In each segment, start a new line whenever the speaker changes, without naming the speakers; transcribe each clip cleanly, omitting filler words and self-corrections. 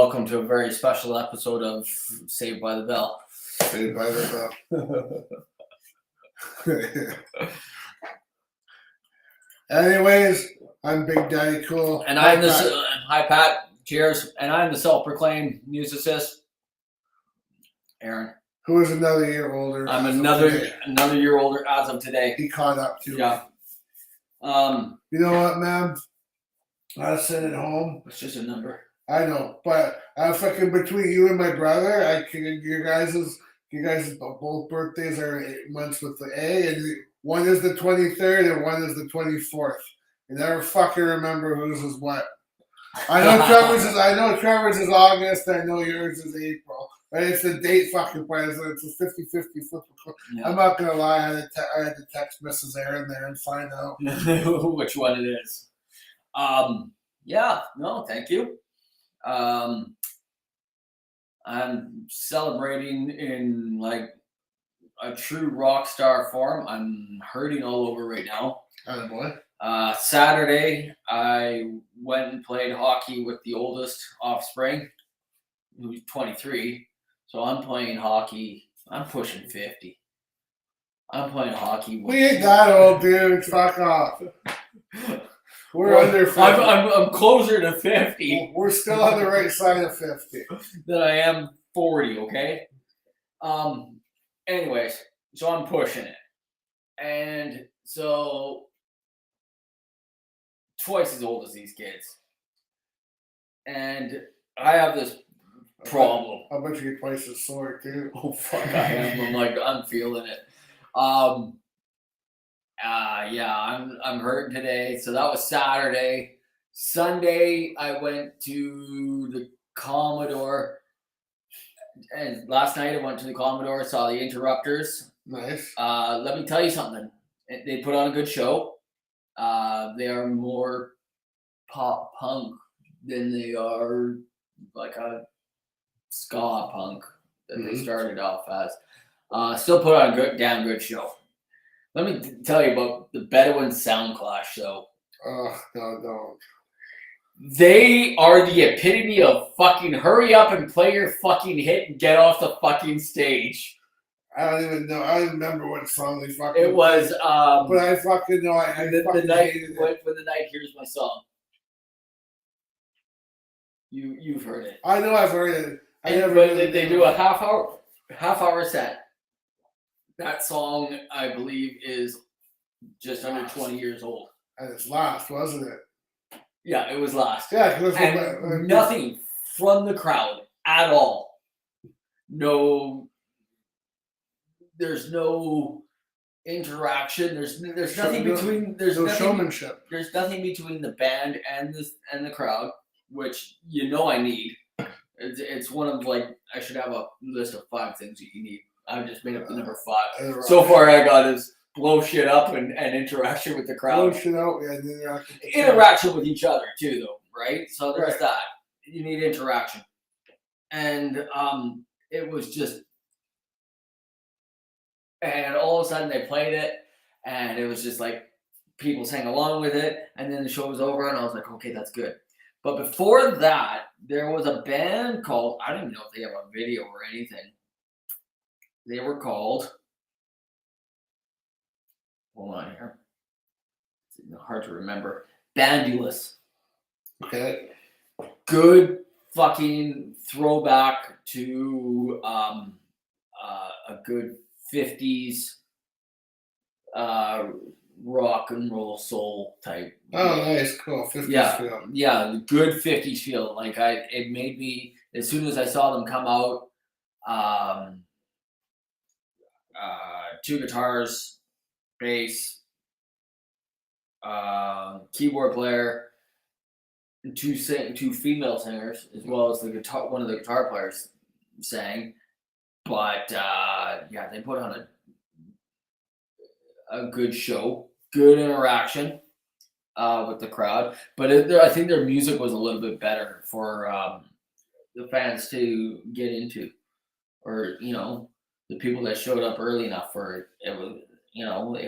welcome to a very special episode of Saved by the Bell.
Saved by the Bell. Anyways, I'm Big Daddy Cool.
And I'm the hi Pat, cheers. And I'm the self-proclaimed musicist, Aaron.
Who is another year older.
I'm another year older as of today.
He caught up to
Yeah.
You know what, man? I was sitting at home.
It's just a number.
I know, but I fucking between you and my brother, your guys' both birthdays are 8 months with the A, and one is the 23rd and one is the 24th. You never fucking remember whose is what. I know Trevor's is August. I know yours is April. But it's the date fucking play. So it's a 50-50 flip. Yeah. I'm not gonna lie. I had to text Mrs. Aaron there and find out
which one it is. Yeah. No, thank you. I'm celebrating in like a true rock star form. I'm hurting all over right now.
Oh boy.
Saturday, I went and played hockey with the oldest offspring, who's 23. So I'm playing hockey. I'm pushing 50. I'm playing hockey.
We ain't that old, dude. Fuck off. We're under 50.
I'm closer to 50.
We're still on the right side of 50.
Than I am 40, okay? Anyways, so I'm pushing it. And so twice as old as these kids. And I have this problem.
I bet you get twice as sore too.
Oh fuck, I am. I'm feeling it. Yeah, I'm hurting today. So that was Saturday. Sunday, I went to the Commodore. And last night I went to the Commodore, saw the Interrupters.
Nice.
Let me tell you something. They put on a good show. They are more pop punk than they are like a ska punk that they started off as. Still put on a damn good show. Let me tell you about the Bedouin Sound Clash show.
Oh, no.
They are the epitome of fucking hurry up and play your fucking hit and get off the fucking stage.
I don't even know. I don't remember what song they fucking
It was,
but I fucking know.
the night, when the night hears my song. You've heard it.
I know I've heard it.
They do a half hour set. That song, I believe, is just under 20 years old.
And it's last, wasn't it?
Yeah, it was last.
Yeah,
and nothing from the crowd at all. No, there's no interaction. There's nothing between. There's no
showmanship.
There's nothing between the band and the crowd, which I need. It's one of I should have a list of 5 things that you need. I just made up the number 5. So far, I got is blow shit up and interaction with the crowd.
Blow shit out and
interaction with each other too, though, right? So there's that. You need interaction, and it was just, and all of a sudden they played it, and it was just like people sang along with it, and then the show was over, and I was like, okay, that's good. But before that, there was a band called, I don't even know if they have a video or anything. They were called, hold on here, it's hard to remember, Bandulous.
Okay.
Good fucking throwback to a good 50s rock and roll soul type.
Oh, nice, cool. 50s feel.
Yeah, good 50s feel. It made me, as soon as I saw them come out, 2 guitars, bass, keyboard player, and 2 female singers, as well as one of the guitar players sang. But they put on a good show, good interaction with the crowd. But I think their music was a little bit better for the fans to get into, or the people that showed up early enough for it. It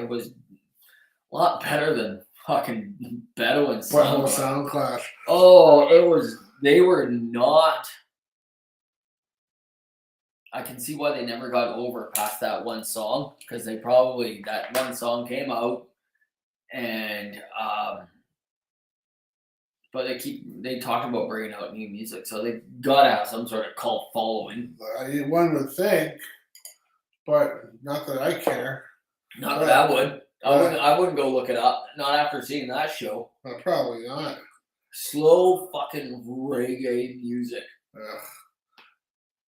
was a lot better than fucking Bedouin
Sound Clash.
Oh, it was. They were not I can see why they never got over past that one song, because they probably, that one song came out, and but they talked about bringing out new music, so they gotta have some sort of cult following.
One would think, but not that I care.
Not that I would. I wouldn't go look it up. Not after seeing that show.
Probably not.
Slow fucking reggae music.
Ugh.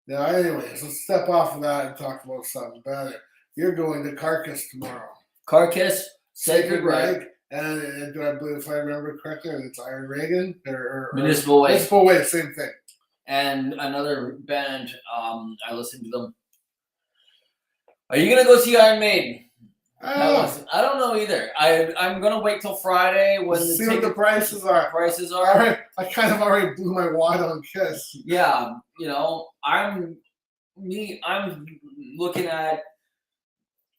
Now, anyways, let's step off of that and talk about something better. You're going to Carcass tomorrow.
Carcass, Sacred Right,
and do I believe, if I remember correctly, it's Iron Reagan or
Municipal Waste.
Municipal Waste, same thing.
And another band, I listened to them. Are you gonna go see Iron Maiden? I don't know either. I'm gonna wait till Friday when
see what the prices are. I kind of already blew my wad on Kiss.
Yeah, I'm looking at.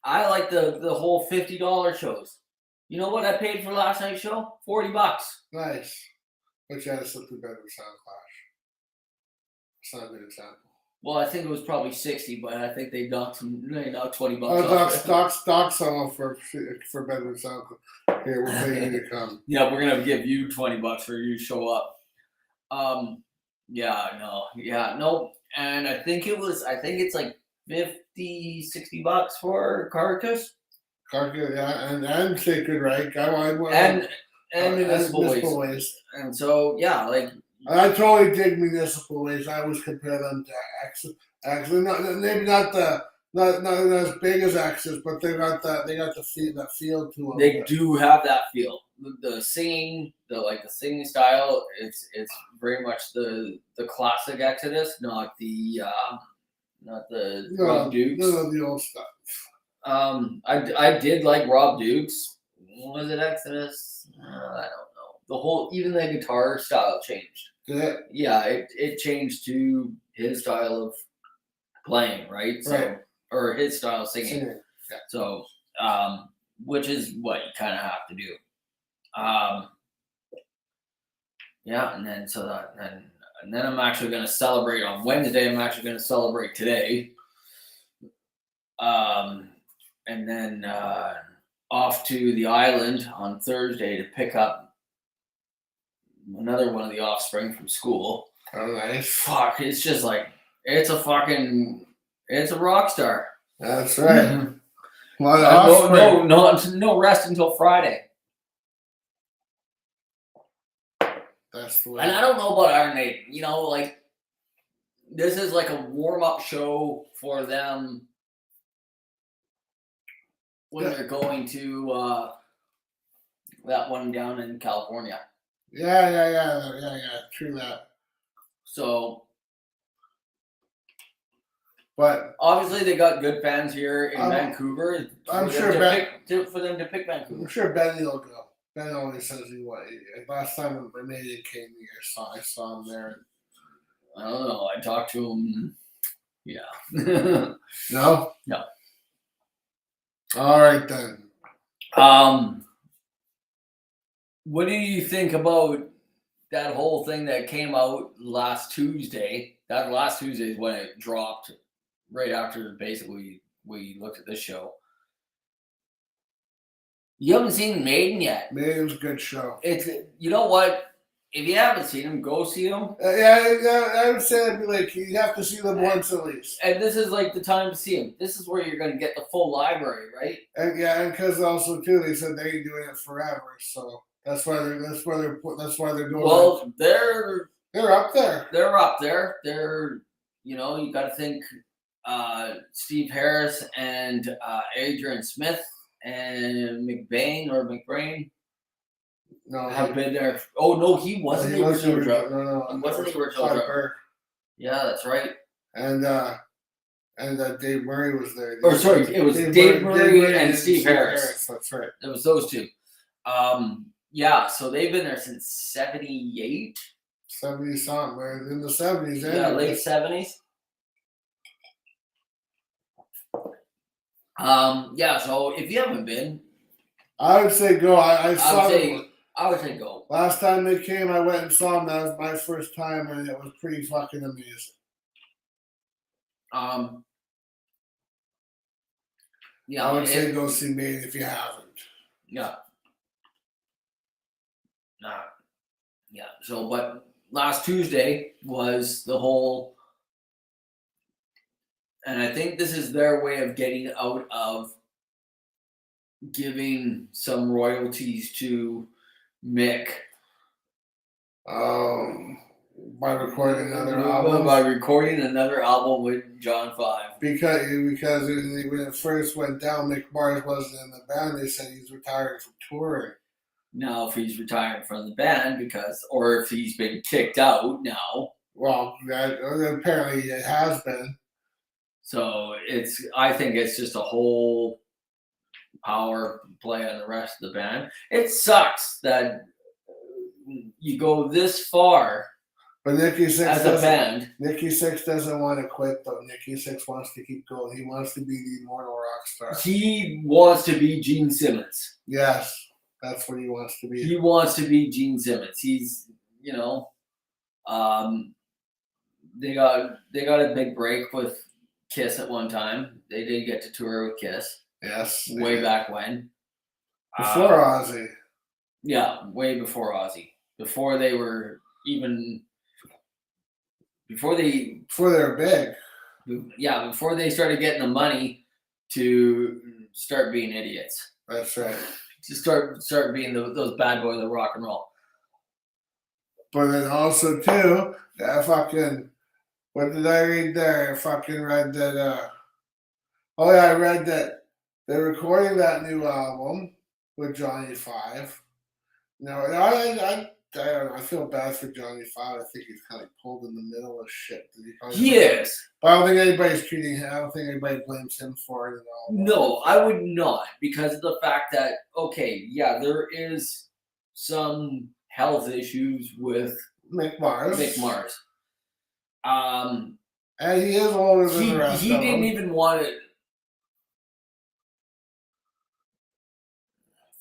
I like the whole $50 shows. You know what I paid for last night's show? $40.
Nice. But you had to slip through better with Sound Clash. It's not a good example.
Well, I think it was probably 60, but I think they knocked $20
off. Doc someone for better Sound Clash. Here, we'll pay you to come.
Yeah, we're gonna give you $20 for you to show up. No. And I think it's like $50-$60 for Carcass.
Carcass, yeah, and Sacred Right.
And Municipal Waste. And so, yeah, like.
I totally dig Municipal Waste. I always compare them to Axis. Maybe not as big as Axis, but they got that feel to them.
They do have that feel. The singing, the singing style. It's very much the classic Exodus, not the Rob Dukes.
No, the old stuff.
I did like Rob Dukes. Was it Exodus? I don't know. Even the guitar style changed. Yeah, it changed to his style of playing, right? So,
right.
Or his style of singing.
Yeah.
So, which is what you kind of have to do. Yeah, and then I'm actually going to celebrate on Wednesday. I'm actually going to celebrate today. And then off to the island on Thursday to pick up another one of the offspring from school.
Oh, nice.
Fuck, it's just like, it's a rock star.
That's right.
No rest until Friday.
That's the way.
And I don't know about Iron Maiden. This is like a warm-up show for them when they're going to that one down in California.
Yeah. True that.
So,
but
obviously they got good fans here in Vancouver.
I'm sure
for them to pick Vancouver.
I'm sure Benny will go. Ben always says he would. Last time when Mania came here, I saw him there.
I don't know. I talked to him. Yeah.
No. All right then.
What do you think about that whole thing that came out last Tuesday? That last Tuesday is when it dropped, right after basically we looked at this show. You haven't seen Maiden yet.
Maiden's a good show.
You know what? If you haven't seen them, go see them.
I would say it'd be like you have to see them once at least.
And this is like the time to see them. This is where you're going to get the full library, right?
And because also too, they said they ain't doing it forever, so that's why they're doing.
Well, they're
up there.
They're up there. You got to think Steve Harris and Adrian Smith and McBrain.
No,
have been there. Oh no, he wasn't the original drummer. No, he wasn't the original drummer. Yeah, that's right.
And Dave Murray was there.
It was Dave Murray and Steve Harris.
That's right.
It was those two. Yeah, so they've been there since 78.
70 something, man. In the 70s.
Yeah, late 70s. Yeah, so if you haven't been,
I would say go. I saw them.
I would say go.
Last time they came, I went and saw them. That was my first time, and it was pretty fucking amazing.
Yeah,
I would say go see Maine if you haven't.
Yeah. Yeah. So, but last Tuesday was the whole, and I think this is their way of getting out of giving some royalties to Mick.
By recording another album.
By recording another album with John 5.
Because when it first went down, Mick Mars wasn't in the band. They said he's retiring from touring.
Now, if he's retiring from the band or if he's been kicked out now.
Well, apparently it has been.
So I think it's just a whole power play on the rest of the band. It sucks that you go this far.
But Nikki Sixx
as a band.
Nikki Sixx doesn't want to quit though. Nikki Sixx wants to keep going. He wants to be the immortal rock star.
He wants to be Gene Simmons.
Yes, that's what he wants to be.
He wants to be Gene Simmons. He's, they got a big break with Kiss at one time. They did get to tour with Kiss.
Yes.
Way back when.
Before Ozzy.
Yeah, way before Ozzy. Before they were even. Before they
were big.
Yeah, before they started getting the money to start being idiots.
That's right.
To start being those bad boys of rock and roll.
But then also too, what did I read there? I fucking read that. I read that they're recording that new album with Johnny 5. No, I don't know. I feel bad for Johnny 5. I think he's kind of pulled in the middle of shit.
He is.
But I don't think anybody's treating him. I don't think anybody blames him for it at all.
No, I would not, because of the fact that there is some health issues with
Mick Mars. And he is older than the rest of them.
He didn't even want it.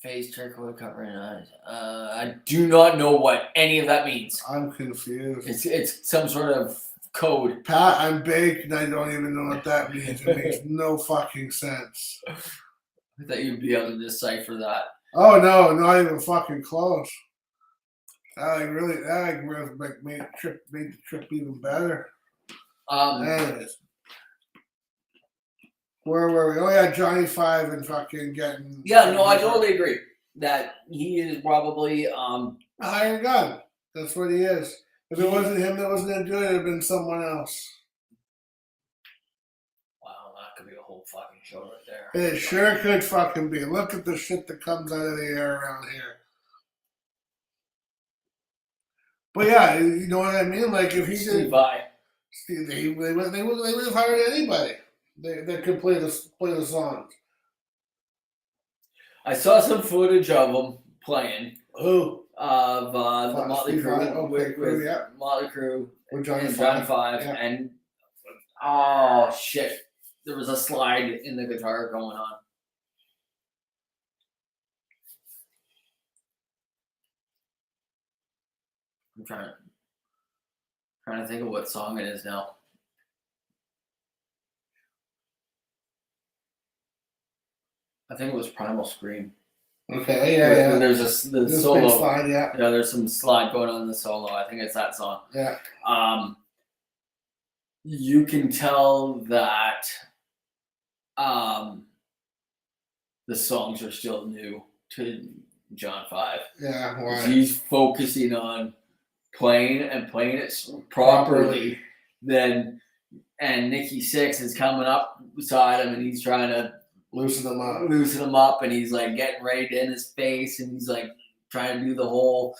Face turquoise covering eyes. I do not know what any of that means.
I'm confused.
It's some sort of code.
Pat, I'm baked and I don't even know what that means. It makes no fucking sense.
I thought you'd be able to decipher that.
Oh no, not even fucking close. That made the trip even better. Anyways. Where were we? Oh yeah, Johnny 5 and fucking getting.
Yeah, no, I totally agree that he is probably
a hired gun. That's what he is. If it wasn't him that was gonna do it, it'd have been someone else.
Wow, that could be a whole fucking show right there.
It sure could fucking be. Look at the shit that comes out of the air around here. But yeah, you know what I mean? Like if he did, they would have hired anybody. They could play the songs.
I saw some footage of them playing.
Who?
Of the Motley Crue with Motley Crue
with John
5, and oh shit, there was a slide in the guitar going on. I'm trying to think of what song it is now. I think it was Primal Scream.
Okay, yeah.
There's the solo.
Slide, yeah.
Yeah, there's some slide going on in the solo. I think it's that song.
Yeah.
You can tell that the songs are still new to John 5.
Yeah, why?
He's focusing on playing it properly. And Nikki Sixx is coming up beside him and he's trying to
loosen him
up, and he's like getting right in his face, and he's like trying to do the whole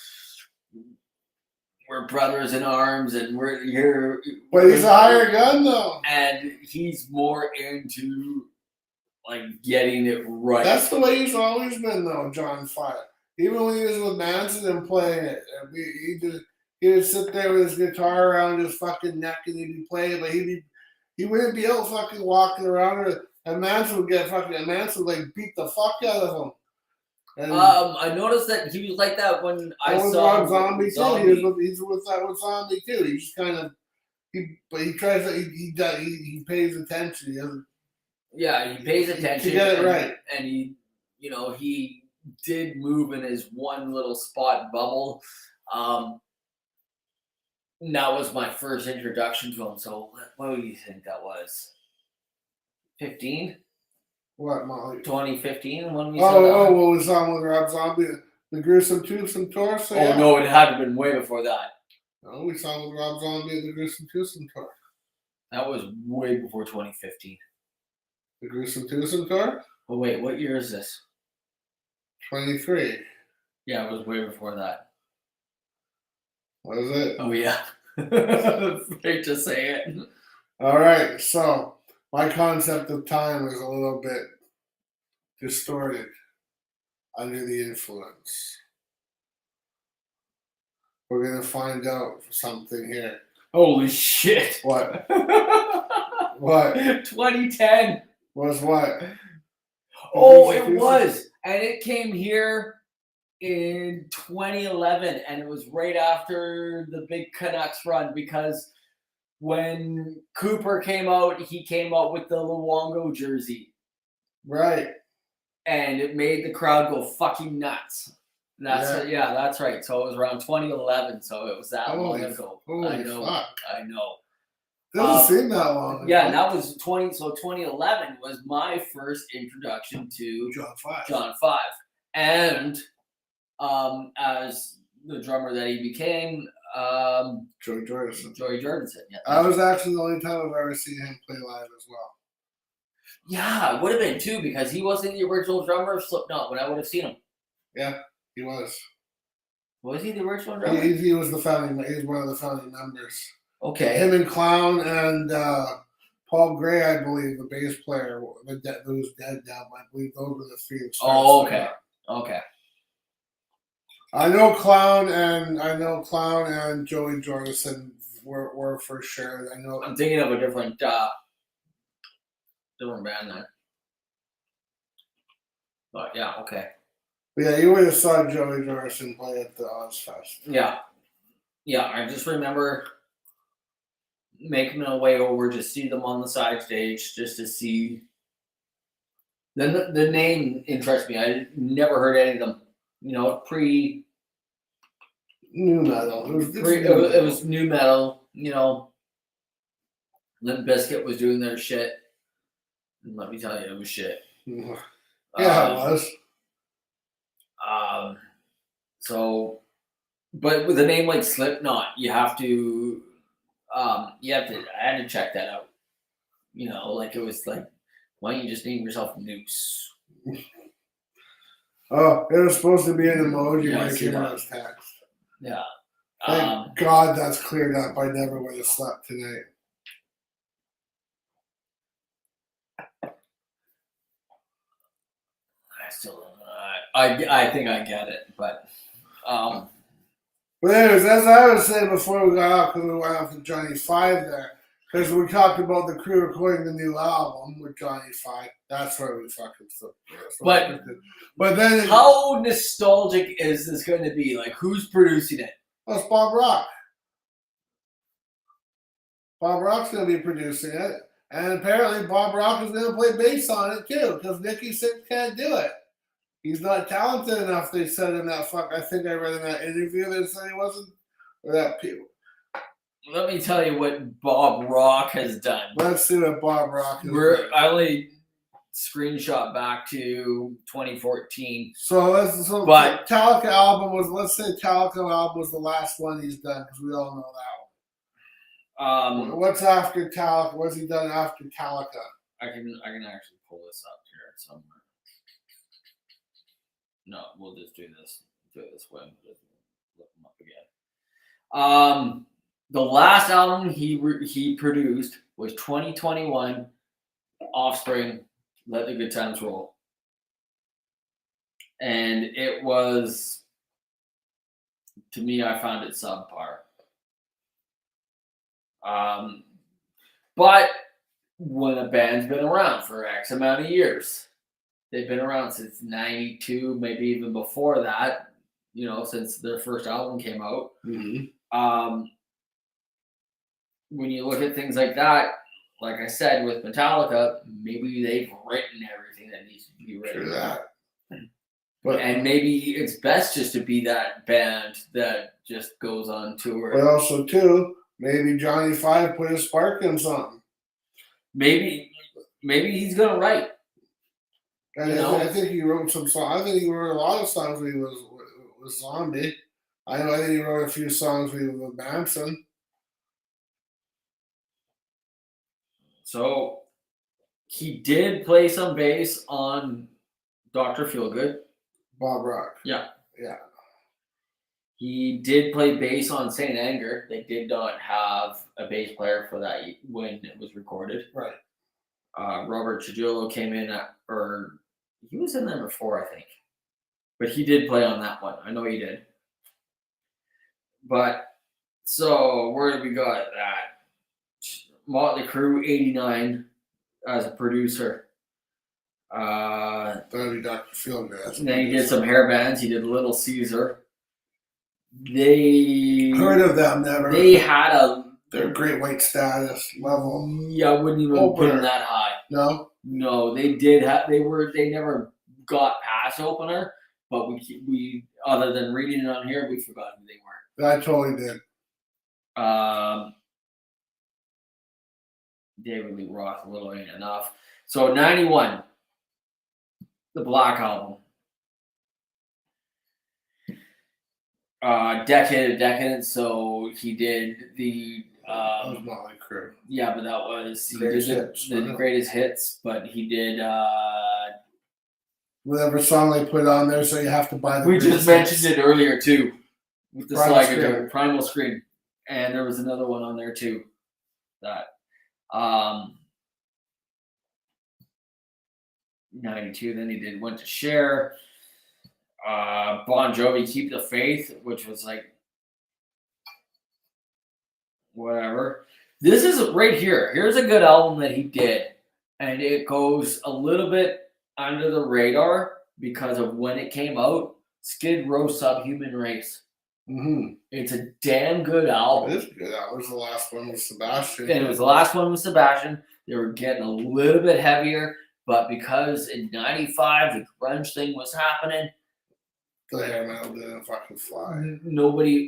we're brothers in arms and we're here.
But he's a hired gun though.
And he's more into like getting it right.
That's the way he's always been though, John 5. Even when he was with Manson and playing it, he would sit there with his guitar around his fucking neck and he'd be playing, but he wouldn't be out fucking walking around. And Manson would like beat the fuck out of him. And
I noticed that he was like that when I saw
Zombie too. He's with Zombie too. He just kind of But he tries to. He pays attention. He doesn't.
Yeah, he pays attention
to get it right,
and he, he did move in his one little spot bubble. That was my first introduction to him. So, what do you think that was? 15?
What, Molly?
2015 when we saw that.
What was on with Rob Zombie? The Gruesome Twosome Tour? So,
yeah. No, it had to have been way before that.
No, we saw with Rob Zombie at the Gruesome Twosome Tour.
That was way before 2015.
The Gruesome Twosome Tour?
Oh, wait, what year is this?
23.
Yeah, it was way before that.
Was it?
Oh, yeah. Great to say it.
All right, so my concept of time is a little bit distorted under the influence. We're going to find out something here.
Holy shit.
What? What?
2010.
Was what?
Oh, it was. And it came here in 2011. And it was right after the big Canucks run because when Cooper came out, he came out with the Luongo jersey.
Right.
And it made the crowd go fucking nuts. That's right. So it was around 2011. So it was that long ago.
Holy fuck.
I know.
Doesn't seem that long ago.
Yeah, and that was 2011 was my first introduction to John 5. And as the drummer that he became,
Joey Jordison.
Yeah.
That was actually the only time I've ever seen him play live as well.
Yeah, it would have been too because he wasn't the original drummer of Slipknot when I would have seen him.
Yeah, he was.
Was he the original drummer?
He was the founding. He was one of the founding members.
Okay.
Him and Clown and Paul Gray, I believe, the bass player, who's dead now. I believe those were the three.
Oh, okay. Okay.
I know Clown and Joey Jordison were for sure. I know.
I'm thinking of a different band then. But yeah, okay.
But yeah, you would have saw Joey Jordison play at the Ozfest.
Yeah. Yeah, I just remember making my way over to see them on the side stage just to see. Then the name interests me. I never heard any of them. Pre
new metal.
It was new metal. Limp Bizkit was doing their shit. And let me tell you, it was shit.
Yeah, it was.
So, but with a name like Slipknot, you have to. I had to check that out. Like it was like, why don't you just name yourself Noose?
Oh, it was supposed to be an emoji when it came out as text.
Yeah.
Thank God that's cleared up. I never would have slept tonight.
I still don't know. I think I get it, but.
But anyways, as I was saying before we got off, because we went off to Johnny 5 there, because we talked about the crew recording the new album with Johnny 5. That's where we fucking stuck. But then
how nostalgic is this going to be? Like, who's producing it?
Oh, it's Bob Rock. Bob Rock's going to be producing it. And apparently Bob Rock is going to play bass on it too, because Nicky Sixx can't do it. He's not talented enough, they said in that I think I read in that interview they said he wasn't. Or that people.
Let me tell you what Bob Rock has done.
Let's see what Bob Rock has done.
I only screenshot back to 2014.
But Metallica album was, let's say Metallica album was the last one he's done, because we all know that one. What's after Metallica? What's he done after Metallica?
I can actually pull this up here somewhere. No, we'll just do this. Do it this way. Look them up again. The last album he produced was 2021. Offspring, Let the Good Times Roll, and it was, to me, I found it subpar. But when a band's been around for X amount of years. They've been around since 92, maybe even before that, since their first album came out.
Mm-hmm.
when you look at things like that, like I said with Metallica, maybe they've written everything that needs to be written.
True that.
And maybe it's best just to be that band that just goes on tour.
But also, too, maybe Johnny Five put a spark in something.
Maybe he's gonna write.
And I think he wrote some songs. I think he wrote a lot of songs when he was with Zombie. I think he wrote a few songs with Manson.
So he did play some bass on Dr. Feelgood.
Bob Rock.
Yeah.
Yeah.
He did play bass on Saint Anger. They did not have a bass player for that when it was recorded.
Right.
Robert Trujillo came in or he was in there before, I think. But he did play on that one. I know he did. But, so, where did we got that? Motley Crue, 89, as a producer.
That'd be Dr. Feelgood.
And then he did some hair bands. He did Little Caesar. They
heard of them, never.
They had
their Great White status level.
Yeah, I wouldn't even put them that high.
No,
they did have. They never got past opener, but we other than reading it on here, we forgot who they were.
I totally did.
David Lee Roth, a little ain't enough. So 91, the Black Album. Decade of Decadence, so he did the
that was Motley Crue.
Yeah, but that was
the
greatest hits, but he did
whatever song they put on there, so you have to buy the
we just mentioned it earlier too with the slide guitar, Primal Scream. And there was another one on there too. That 92, then he went to Cher. Bon Jovi, Keep the Faith, which was like whatever. This is right here. Here's a good album that he did, and it goes a little bit under the radar because of when it came out. Skid Row, Subhuman Race.
Mm-hmm.
It's a damn good album.
It is good. That was the last one with Sebastian.
And it was the last one with Sebastian. They were getting a little bit heavier, but because in 95 the grunge thing was happening,
the hair metal didn't fucking fly.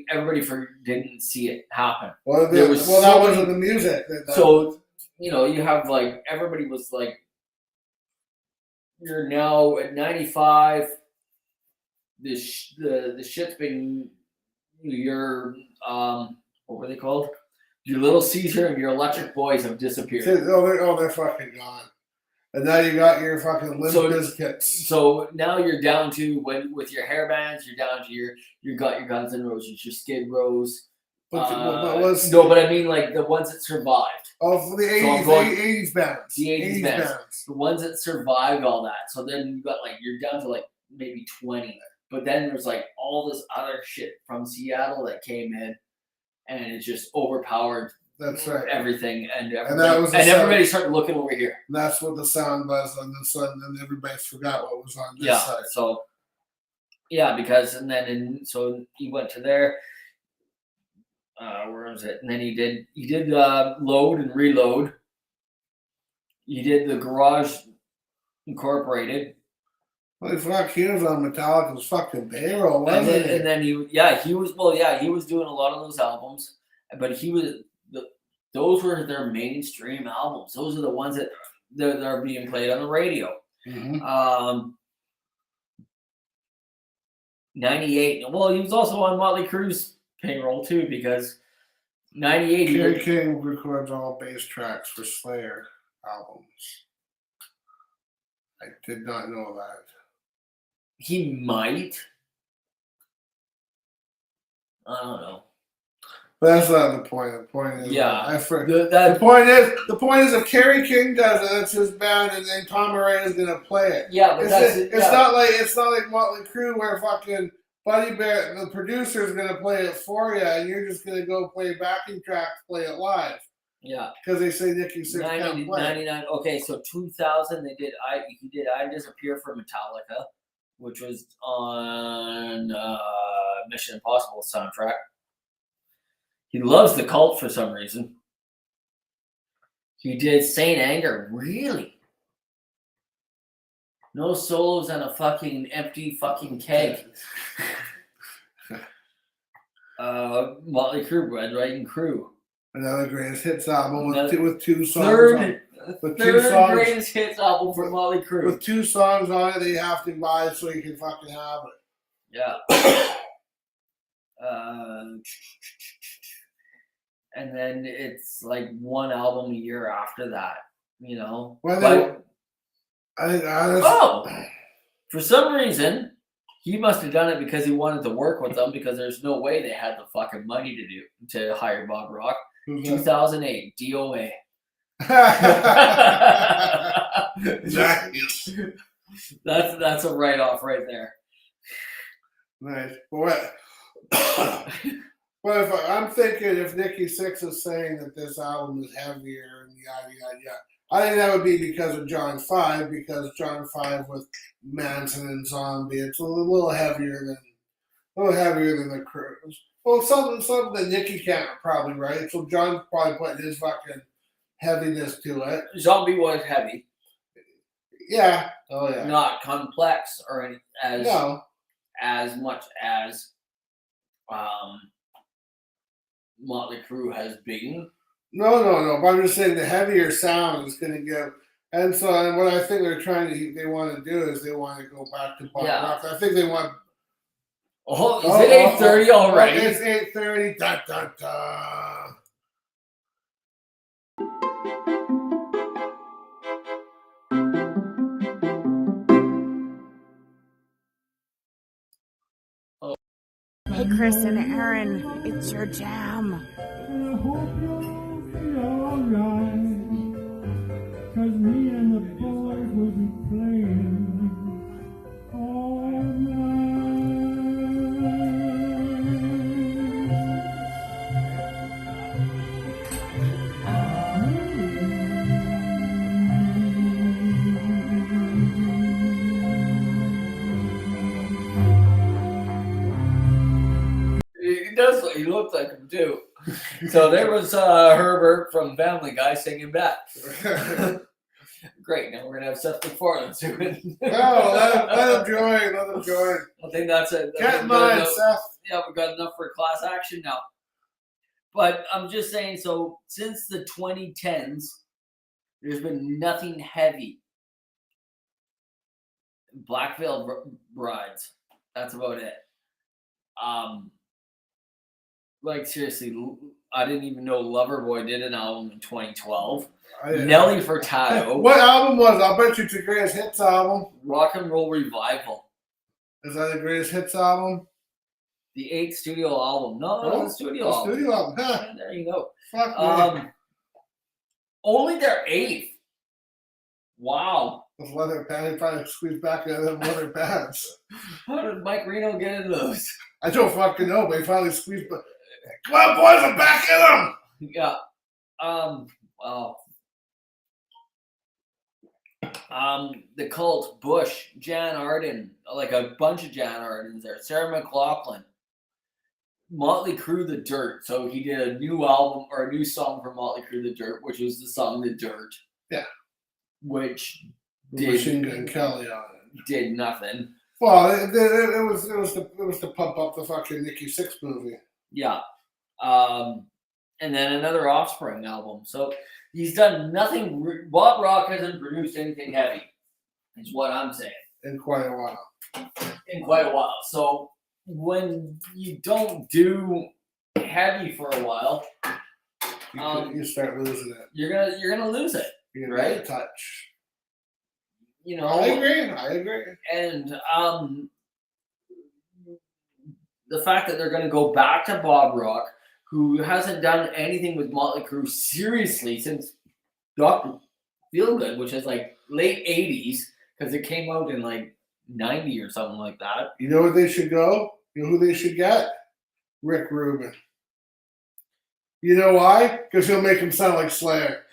Everybody didn't see it happen.
Well, that wasn't the music.
So, you have like, everybody was like, you're now at 95, the shit's been, your, what were they called? Your Little Caesar and your Electric Boys have disappeared.
They're fucking gone. And now you got your fucking Limp Bizkits.
So now you're down to with your hair bands, you're down to you got your Guns N' Roses, your Skid Rows. But I mean like the ones that survived.
Oh, for the 80s, 80s bands.
The 80s bands. The ones that survived all that. So then you got you're down to maybe 20. But then there's all this other shit from Seattle that came in, and it just overpowered. That's right. Everything and everybody started looking over here.
And that's what the sound was on this side, and everybody forgot what was on this side.
So so he went to there. Where was it? And then he did Load and Reload. He did the Garage Incorporated.
Holy fuck, he was on Metallica's fucking payroll, wasn't he?
And then he was doing a lot of those albums, but those were their mainstream albums. Those are the ones that are being played on the radio.
Mm-hmm.
98. Well, he was also on Motley Crue's payroll too, because 98.
Kerry King records all bass tracks for Slayer albums. I did not know that.
He might. I don't know.
But that's not the point. The point is, the point is, if Kerry King does it, it's his band, and then Tom Araya is gonna play it.
Yeah, but
it's not like Motley Crue where fucking Buddy Bear, the producer, is gonna play it for you, and you're just gonna go play backing track, play it live.
Yeah,
because they say Nicky Six can't play.
99. Okay, so 2000, he did I Disappear for Metallica, which was on Mission Impossible soundtrack. He loves The Cult for some reason. He did Saint Anger. Really? No solos and a fucking empty fucking keg. Motley Crue, Red Riding Crew.
Another greatest hits album
Another-
with two songs.
Third
with two songs,
greatest hits album for Motley Crue.
with 2 songs on it that you have to buy so you can fucking have it.
Yeah. And then it's like one album a year after that, you know.
Well,
For some reason, he must have done it because he wanted to work with them because there's no way they had the fucking money to hire Bob Rock. 2008, DOA.
Nice.
That's a write-off right there.
Nice. What? Well, I'm thinking if Nikki Sixx is saying that this album is heavier and yada yada yada, I think that would be because of John 5, because John 5 with Manson and Zombie, it's a little heavier than the Cruise. Well, something that Nikki can't probably write, so John's probably putting his fucking heaviness to it.
Zombie was heavy.
Yeah. Oh yeah.
Not complex or as much as Motley Crue has been.
No. But I'm just saying the heavier sound is going to give. And so, and what I think they want to do is they want to go back to Bob Rock. I think they want.
Oh, is it 8:30 already?
It's 8:30. Da da da.
Hey, Chris and Aaron, it's your jam.
I hope you'll be alright, 'cause me and the boys will be playing all night.
He looks like him too. So there was Herbert from Family Guy singing back. Great. Now we're gonna have Seth MacFarlane singing.
Let him join.
I think that's it.
Get in mind, Seth.
Yeah, we've got enough for class action now. But I'm just saying. So since the 2010s, there's been nothing heavy. Black Veil Brides. That's about it. Like seriously, I didn't even know Loverboy did an album in 2012. Nelly Furtado.
What album was it? I'll bet you it's the greatest hits album.
Rock and Roll Revival.
Is that the greatest hits album?
The 8th studio album. No, it was a studio album.
Studio album. Huh.
There you go.
Fuck
Only their 8th. Wow.
With leather pants, he probably squeezed back into them leather pants.
How did Mike Reno get into those?
I don't fucking know, but he finally squeezed. Come on, boys, I'm back in them.
Yeah. Wow. The Cult, Bush, Jan Arden, like a bunch of Jan Ardens there. Sarah McLachlan. Motley Crue, The Dirt. So he did a new album or a new song for Motley Crue, The Dirt, which was the song The Dirt.
Yeah.
Which
Machine Gun Kelly on it.
Did nothing.
Well, it was to pump up the fucking Nikki Sixx movie.
Yeah. And then another Offspring album. So he's done nothing. Bob Rock hasn't produced anything heavy, is what I'm saying.
In quite a while.
So when you don't do heavy for a while,
you start losing it.
You're gonna lose it.
You're gonna
right?
get a touch.
You know.
I agree.
And the fact that they're going to go back to Bob Rock, who hasn't done anything with Motley Crue seriously since Dr. Feelgood, which is like late 80s, because it came out in like 90 or something like that.
You know where they should go? You know who they should get? Rick Rubin. You know why? Because he'll make him sound like Slayer.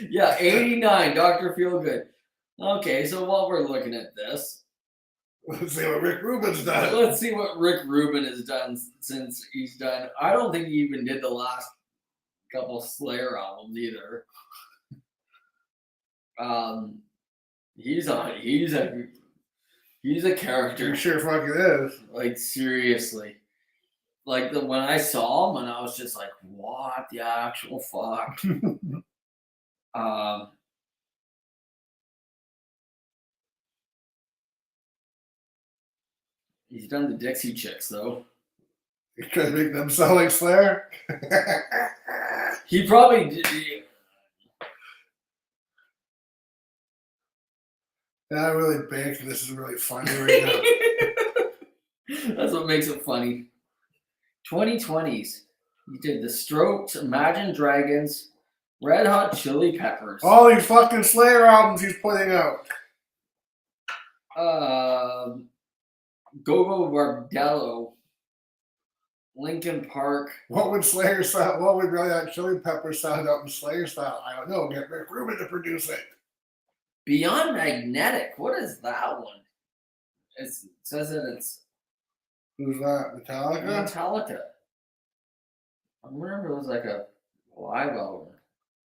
Yeah, 89, Dr. Feelgood. Okay, so while we're looking at this,
Let's see what Rick Rubin's done.
Let's see what Rick Rubin has done since he's done. I don't think he even did the last couple Slayer albums either. He's a character.
You sure fucking is.
Like seriously. Like when I saw him and I was just like, what the actual fuck? He's done the Dixie Chicks though.
You trying to make them sound like Slayer?
He probably did.
I really baked. This is really funny right now.
That's what makes it funny. 2020s. He did The Strokes, Imagine Dragons, Red Hot Chili Peppers.
All these fucking Slayer albums he's putting out.
Gogo Bordello, Linkin Park.
What would Slayer sound? What would Red Hot Chili Peppers sound out in Slayer style? I don't know. Get Rick Rubin to produce it.
Beyond Magnetic. What is that one? It says that it's
Who's that? Metallica?
Metallica. I wonder if it was like a live album.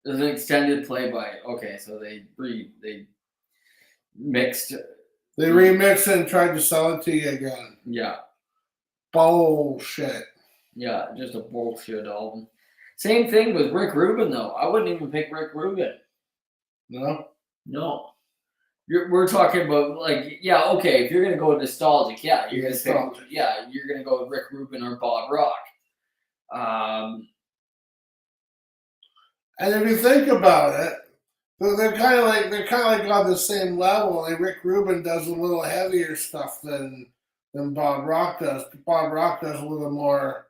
It was an extended play by. Okay, so they mixed.
They remixed it and tried to sell it to you again.
Yeah.
Bullshit.
Yeah, just a bullshit album. Same thing with Rick Rubin, though. I wouldn't even pick Rick Rubin.
No?
No. We're talking about, like, yeah, okay, if you're going to go nostalgic, yeah, you're going to go with Rick Rubin or Bob Rock.
And if you think about it, they're kind of like on the same level. Like Rick Rubin does a little heavier stuff than Bob Rock does. Bob Rock does a little more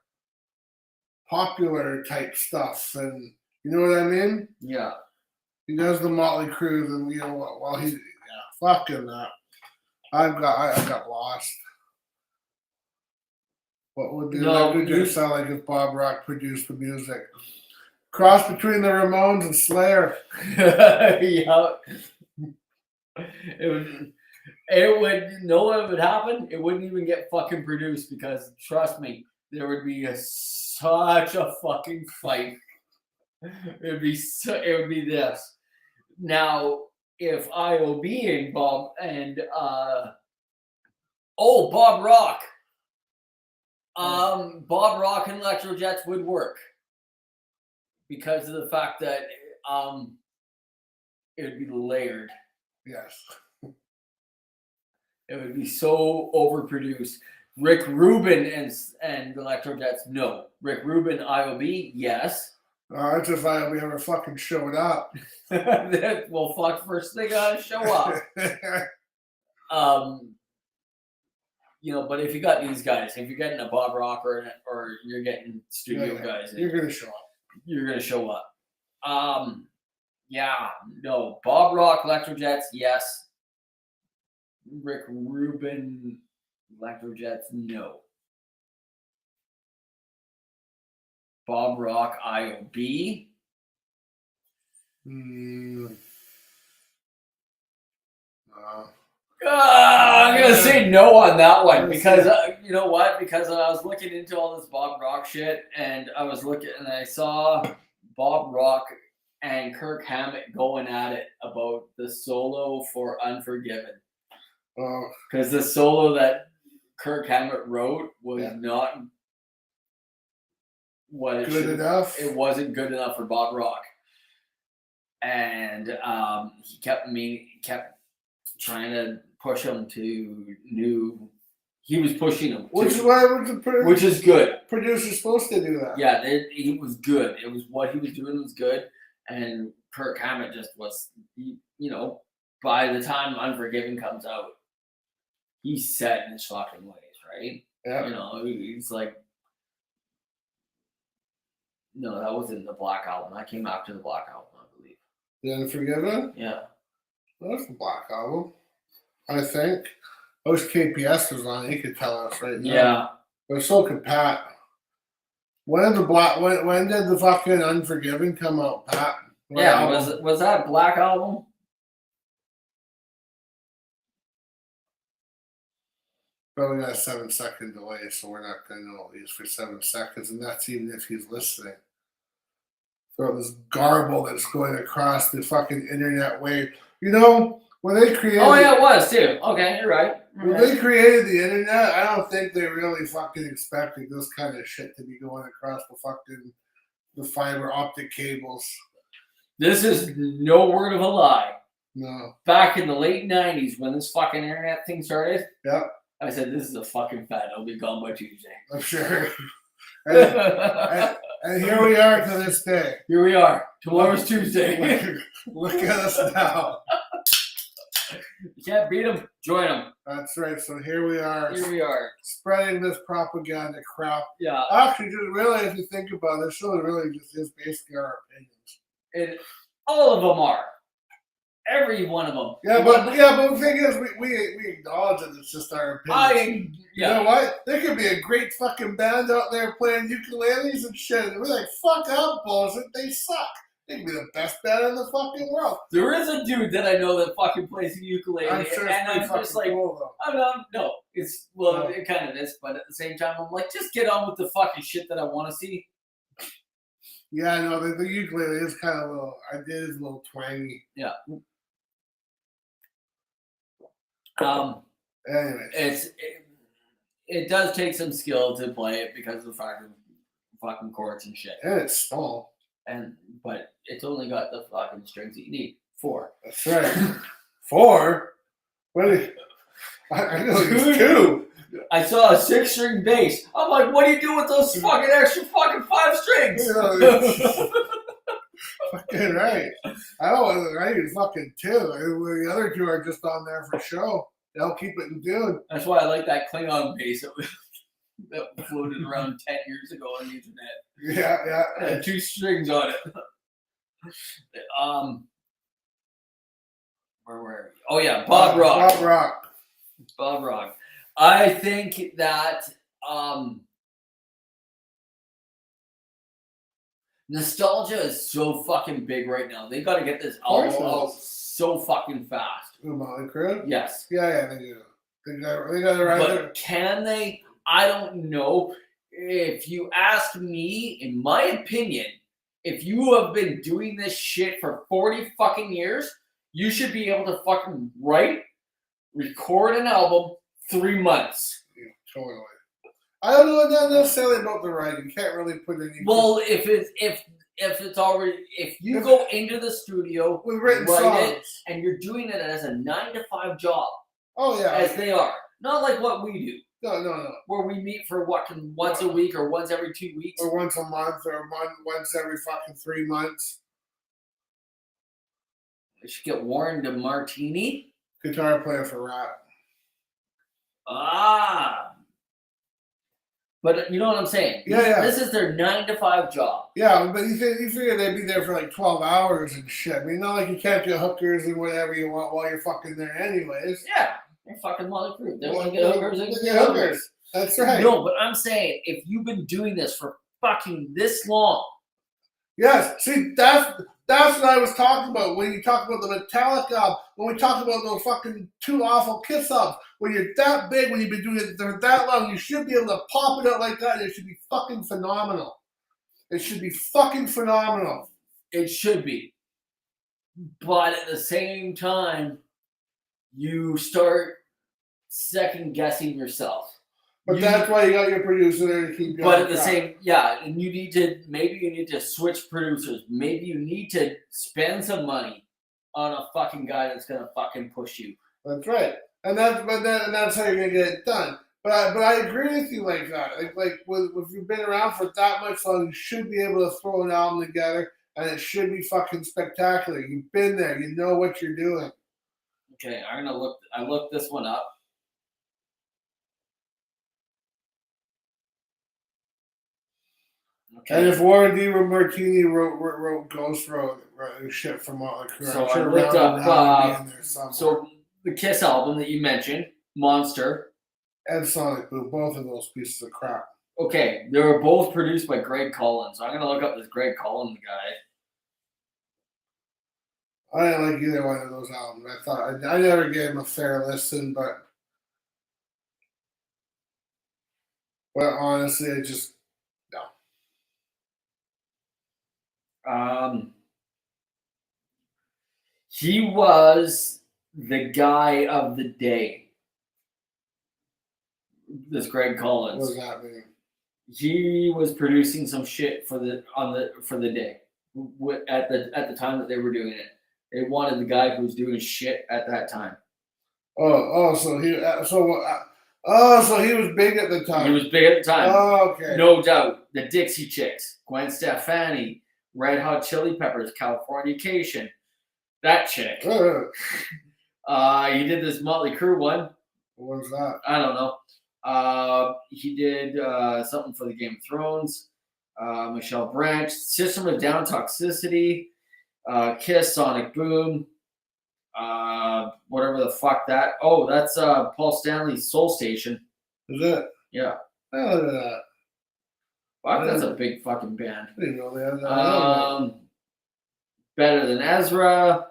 popular type stuff, and you know what I mean?
Yeah.
He does the Motley Crue, and you know what? Well, fucking that. I got lost. What would the language sound like if Bob Rock produced the music? Cross between the Ramones and Slayer.
Yeah. It would know what would happen. It wouldn't even get fucking produced because trust me, there would be such a fucking fight. It would be this. Now, if IOB and Bob Rock. Bob Rock and Electrojets would work. Because of the fact that it would be layered.
Yes.
It would be so overproduced. Rick Rubin and Electrojets, no. Rick Rubin, IOB, yes.
That's if IOB ever fucking showed up.
Well, fuck, first they gotta show up. But if you got these guys, if you're getting a Bob Rock or you're getting studio guys,
you're gonna show up.
You're gonna show up. No. Bob Rock, Electrojets, yes. Rick Rubin, Electrojets, no. Bob Rock, IOB.
No.
I'm gonna say no on that one because you know what? Because I was looking into all this Bob Rock shit, and I saw Bob Rock and Kirk Hammett going at it about the solo for Unforgiven. Because the solo that Kirk Hammett wrote was not what it
good enough.
It wasn't good enough for Bob Rock, and he kept trying to push him to new. He was pushing him,
which
is good.
Producer's supposed to do that.
Yeah, he was good. It was what he was doing was good, and Kirk Hammett just was. By the time Unforgiven comes out, he's set in his fucking ways, right?
Yeah.
He's like, no, that wasn't the Black Album. That came after the Black Album, I believe.
The Unforgiven?
Yeah.
That's the Black Album, I think. I wish KPS was on. He could tell us right now.
Yeah.
But so could Pat. When did the fucking Unforgiven come out, Pat?
Was that Black Album?
But we got a 7-second delay, so we're not going to know at least for 7 seconds, and that's even if he's listening. So this garble that's going across the fucking internet wave. You know, when they created...
Oh, yeah, it was, too. Okay, you're right.
When they created the internet, I don't think they really fucking expected this kind of shit to be going across the fiber optic cables.
This is no word of a lie.
No.
Back in the late 90s when this fucking internet thing started,
Yep.
I said, this is a fucking fad. It'll be gone by Tuesday.
I'm sure. And here we are to this day.
Here we are. Tomorrow's Tuesday.
Look at us now.
You can't beat them, join them.
That's right. So here we are.
Here we are.
Spreading this propaganda crap.
Yeah.
Actually, just really, if you think about it, this show really just is basically our opinions.
And all of them are. Every one of them.
Yeah, but the thing is, we acknowledge that it's just our opinions. You know what? There could be a great fucking band out there playing ukuleles and shit. And we're like, fuck that bullshit. They suck. They could be the best band in the fucking world.
There is a dude that I know that fucking plays the ukulele.
I'm sure
and I'm just like,
cool,
no, it's, it kind of is, but at the same time, I'm like, just get on with the fucking shit that I want to see.
Yeah, I know. The ukulele is kind of a little, it is a little twangy.
Yeah.
Anyway.
It does take some skill to play it because of the fucking chords and shit.
And it's small.
But it's only got the fucking strings that you need. 4.
That's right. 4? What? I know it's 2.
I saw a 6-string bass. I'm like, what do you do with those fucking extra fucking 5 strings?
You know, fucking right. I don't. I need fucking 2. The other 2 are just on there for show. They'll keep it in tune.
That's why I like that Klingon bass that floated around 10 years ago on the internet.
Yeah.
It had 2 strings on it. Where were we? Oh yeah, Bob Rock. Bob Rock. I think that nostalgia is so fucking big right now. They got to get this album out so fucking fast.
Motley Crue?
Yes.
Yeah, they do. They got it right there.
But can they? I don't know. If you ask me, in my opinion, if you have been doing this shit for 40 fucking years, you should be able to fucking record an album 3 months.
Yeah, totally. I don't know not necessarily about the writing. You can't really put any.
Well, if it's already, if you go into the studio,
with written
write
songs,
it, and you're doing it as a 9-to-5 job.
Oh yeah,
as they are, not like what we do.
No.
Where we meet for once a week or once every 2 weeks.
Or once a month or once every fucking 3 months.
They should get Warren DeMartini.
Guitar player for Rat.
But you know what I'm saying?
Yeah.
This is their 9-to-5 job.
Yeah, but you figure they'd be there for like 12 hours and shit. I mean, not like you can't get hookers and whatever you want while you're fucking there anyways.
Yeah. They're fucking Multistreaming Crew. They want to get hookers. They
get hookers. That's right.
No, but I'm saying, if you've been doing this for fucking this long.
Yes. See, that's what I was talking about when you talk about the Metallica, when we talk about those fucking 2 awful Kiss albums. When you're that big, when you've been doing it for that long, you should be able to pop it out like that. It should be fucking phenomenal. It should be fucking phenomenal.
It should be. But at the same time, you start second guessing yourself.
But that's why you got your producer there to keep you.
But at the same, and maybe you need to switch producers. Maybe you need to spend some money on a fucking guy that's gonna fucking push you.
That's right, and that's how you're gonna get it done. But I agree with you like that. Like if you've been around for that much long, you should be able to throw an album together, and it should be fucking spectacular. You've been there, you know what you're doing.
Okay, I'm gonna look. I looked this one up. Okay.
And if Warren DeMartini wrote Ghost Road shit from Motley Crue,
so
sure
I looked up.
There
so the Kiss album that you mentioned, Monster,
and Sonic Boom, both of those pieces of crap.
Okay, they were both produced by Greg Collins. So I'm gonna look up this Greg Collins guy.
I didn't like either one of those albums. I never gave them a fair listen, but But honestly, I just
He was the guy of the day. This Greg
what
Collins.
does that mean?
He was producing some shit for the day at the time that they were doing it. They wanted the guy who was doing shit at that time.
So he was big at the time.
He was big at the time.
Oh, okay.
No doubt. The Dixie Chicks, Gwen Stefani, Red Hot Chili Peppers, Californication, that chick. He did this Motley Crue one.
What was that?
I don't know. He did something for the Game of Thrones. Michelle Branch, System of a Down, Toxicity, Kiss, Sonic Boom, whatever the fuck that. Oh, that's Paul Stanley's Soul Station.
Is it?
Yeah.
Oh, look at that.
Fuck, that's a big fucking band.
I didn't know they had that.
Better Than Ezra.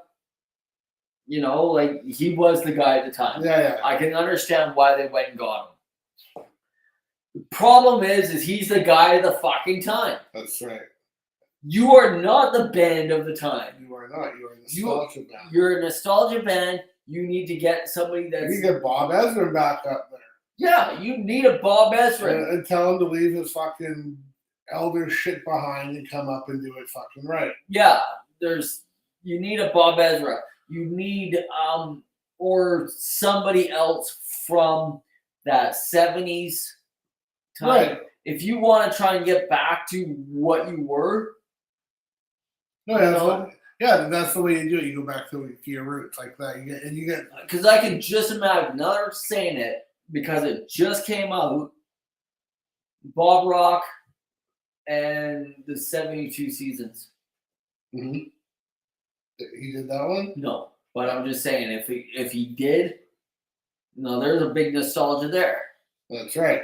You know, like he was the guy at the time.
Yeah.
I can understand why they went and got him. The problem is he's the guy of the fucking time.
That's right.
You are not the band of the time.
You are not. You are a nostalgia band.
You're a nostalgia band. You need to get somebody that's.
You get Bob Ezra back up there.
Yeah, you need a Bob Ezra.
And tell him to leave his fucking elder shit behind and come up and do it fucking right.
Yeah, you need a Bob Ezra. You need or somebody else from that 70s time.
Right.
If you want to try and get back to what you were.
No, that's the way you do it. You go back to your roots like that. You get
Because I can just imagine, another saying it because it just came out, Bob Rock and the 72 Seasons.
Mm-hmm. He did that one?
No, but I'm just saying if he did, there's a big nostalgia there.
That's right.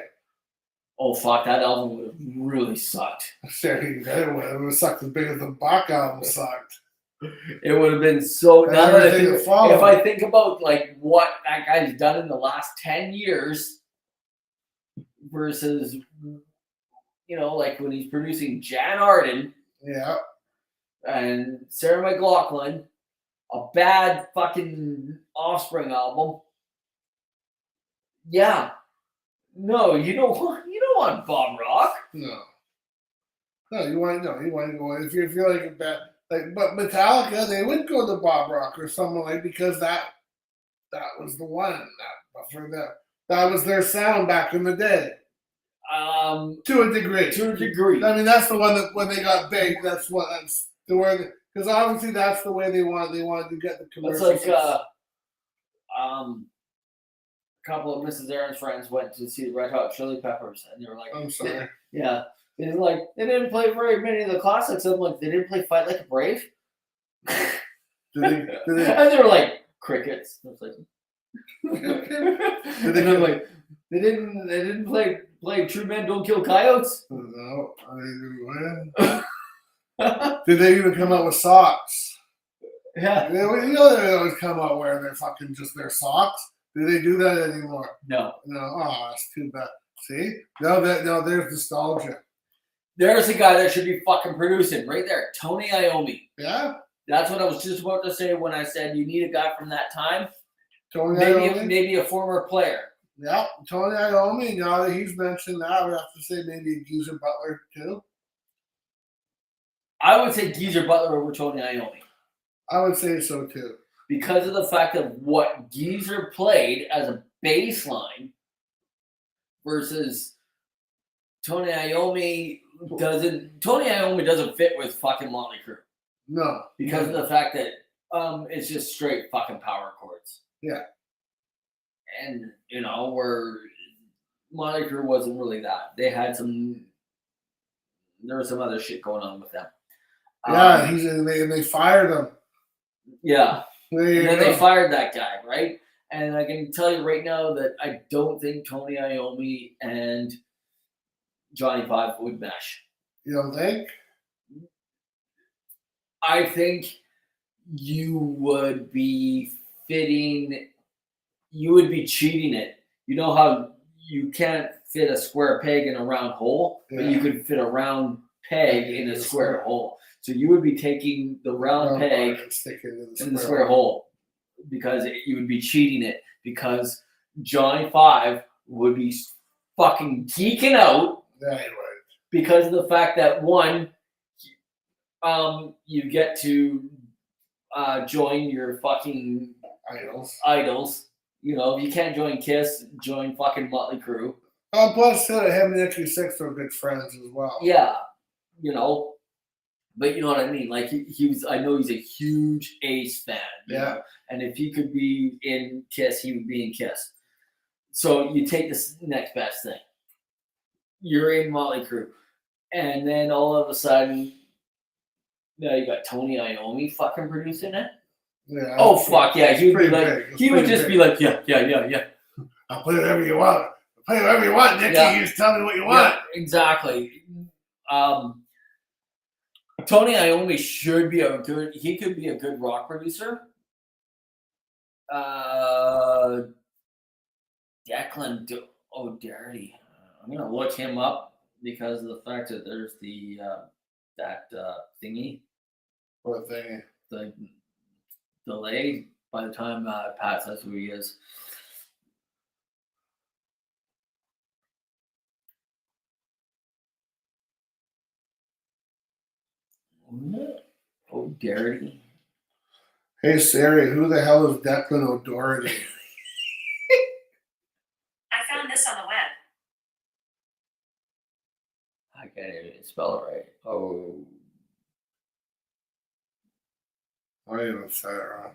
Oh fuck, that album would have really sucked.
It would have sucked as big as the Bach album sucked.
It would have been so.
And
Now that
everything that followed.
if I think about like what that guy's done in the last 10 years versus, like when he's producing Jan Arden.
Yeah.
And Sarah McLachlan, a bad fucking Offspring album. Yeah. No, you don't want Bob Rock.
No, you want to go if you feel like a bad but Metallica, they would go to Bob Rock or someone like because that was the one that was their sound back in the day. To a degree. I mean, that's the one that when they got big, that's the way because obviously that's the way they wanted to get the commercial.
It's like a couple of Mrs. Aaron's friends went to see the Red Hot Chili Peppers, and they were like,
I'm sorry.
Yeah. And like, they didn't play very many of the classics. I'm like, they didn't play Fight Like a Brave?
Did they,
and they were like, crickets. I was like,
Did
and I'm like, they didn't play True Men Don't Kill Coyotes?
No, I mean, did they even come out with socks?
Yeah.
They always come out wearing their socks. Do they do that anymore?
No.
Oh, that's too bad. See? No, there's nostalgia.
There's a guy that should be fucking producing right there. Tony Iommi.
Yeah?
That's what I was just about to say when I said you need a guy from that time.
Tony Iommi?
Maybe a former player.
Yeah, Tony Iommi. Now that he's mentioned that, I would have to say maybe Geezer Butler too.
I would say Geezer Butler over Tony Iommi.
I would say so too.
Because of the fact of what Geezer played as a bass line versus Tony Iommi doesn't fit with fucking Motley Crue.
No.
Because of the fact that it's just straight fucking power chords.
Yeah.
And, where Motley Crue wasn't really that. There was some other shit going on with them.
Yeah, and they fired him.
Yeah.
And
then they fired that guy, right? And I can tell you right now that I don't think Tony Iommi and Johnny Five would mesh.
You don't think?
I think you would be cheating it. You know how you can't fit a square peg in a round hole, but you could fit a round peg in a square hole. So you would be taking the round peg
and sticking
in the square hole because you would be cheating it, because Johnny Five would be fucking geeking out because of the fact that one, you get to join your fucking idols. You know, if you can't join Kiss, join fucking Motley Crue.
Plus, him and Nikki Sixx are good friends as well.
Yeah, you know, but you know what I mean. Like he was. I know he's a huge Ace fan. You know? And if he could be in Kiss, he would be in Kiss. So you take this next best thing. You're in Motley Crue, and then all of a sudden, now you got Tony Iommi fucking producing it.
Yeah.
Oh fuck yeah! He would be like, he would just be like, yeah.
I'll play whatever you want. Play whatever you want, Nicky. You just tell me what you want.
Exactly. Tony Iommi should be he could be a good rock producer. Declan O'Doherty. I'm gonna look him up because of the fact that there's the that thingy.
What thingy?
The delay by the time Pat says who he is. O'Doherty.
Hey Siri, who the hell is Declan O'Doherty?
I found this on the web.
I can't even spell it right.
I didn't even say it wrong.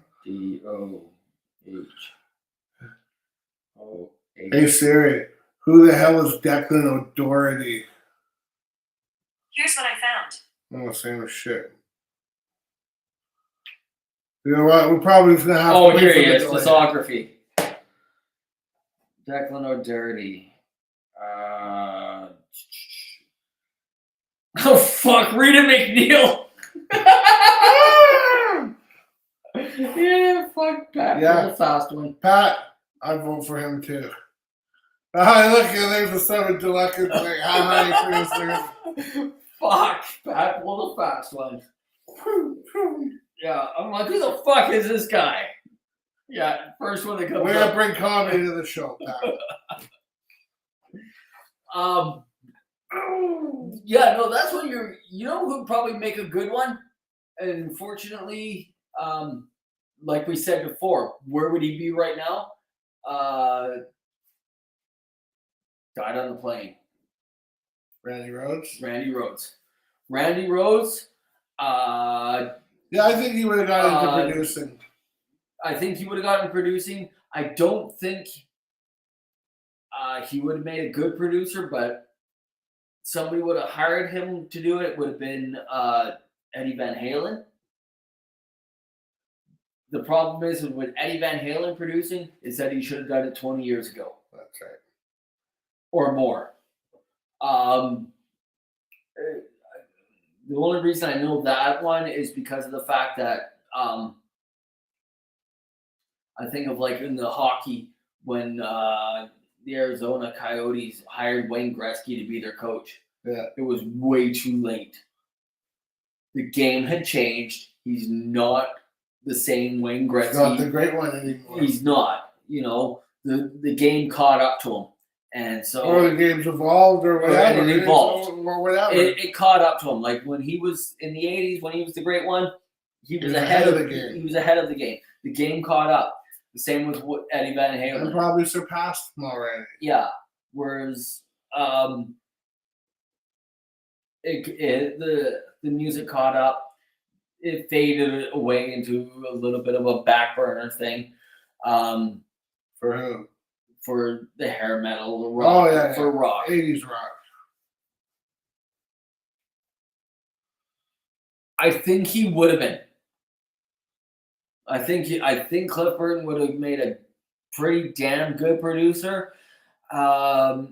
DOHOH.
Hey Siri, who the hell is Declan O'Doherty?
Here's what I found.
I'm the same as shit. You know what? We're probably just gonna have to wait
here
for
he
the
is.
delay.
Discography. Declan O'Doherty. Oh fuck, Rita McNeil. Yeah, fuck Pat.
Yeah.
The fast one.
Pat, I vote for him too. Look, there's a 7 Deluxe. Like, how
Fuck, Pat, pull the fast one. Yeah, I'm like, who the fuck is this guy? Yeah, first one that comes
We're gonna
up.
bring comedy to the show, Pat.
Yeah, no, that's what you know who would probably make a good one? And unfortunately, like we said before, where would he be right now? Died on the plane.
Randy Rhoads?
Randy Rhoads.
Yeah, I think he would have got into producing.
I think he would have gotten producing. I don't think he would have made a good producer, but somebody would have hired him to do it. It would have been Eddie Van Halen. The problem is with Eddie Van Halen producing is that he should have done it 20 years ago.
That's right.
Or more. The only reason I know that one is because of the fact that I think of like in the hockey when the Arizona Coyotes hired Wayne Gretzky to be their coach.
Yeah.
It was way too late. The game had changed. He's not the same Wayne Gretzky.
He's not the great one anymore.
He's not. You know, the game caught up to him. And so,
or the game's evolved, or whatever.
It evolved.
Or whatever.
It caught up to him. Like when he was in the 80s, when he was the great one, he was ahead of the game. He was ahead of the game. The game caught up. The same with Eddie Van Halen.
And probably surpassed him already.
Yeah. Whereas the music caught up. It faded away into a little bit of a back burner thing.
For who?
For the hair metal, the rock.
Oh, yeah.
For rock.
80s rock.
I think he would have been. I think Cliff Burton would have made a pretty damn good producer.
Because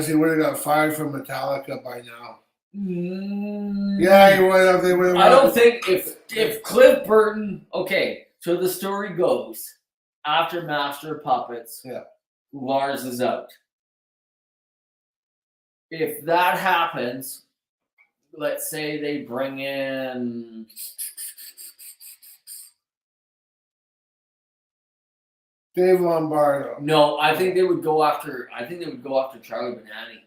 he would have got fired from Metallica by now. Yeah, he would have. They would have.
I don't think if Cliff Burton. Okay, so the story goes after Master of Puppets.
Yeah.
Lars is out. If that happens, let's say they bring in
Dave Lombardo.
no, I think they would go after Charlie Benani.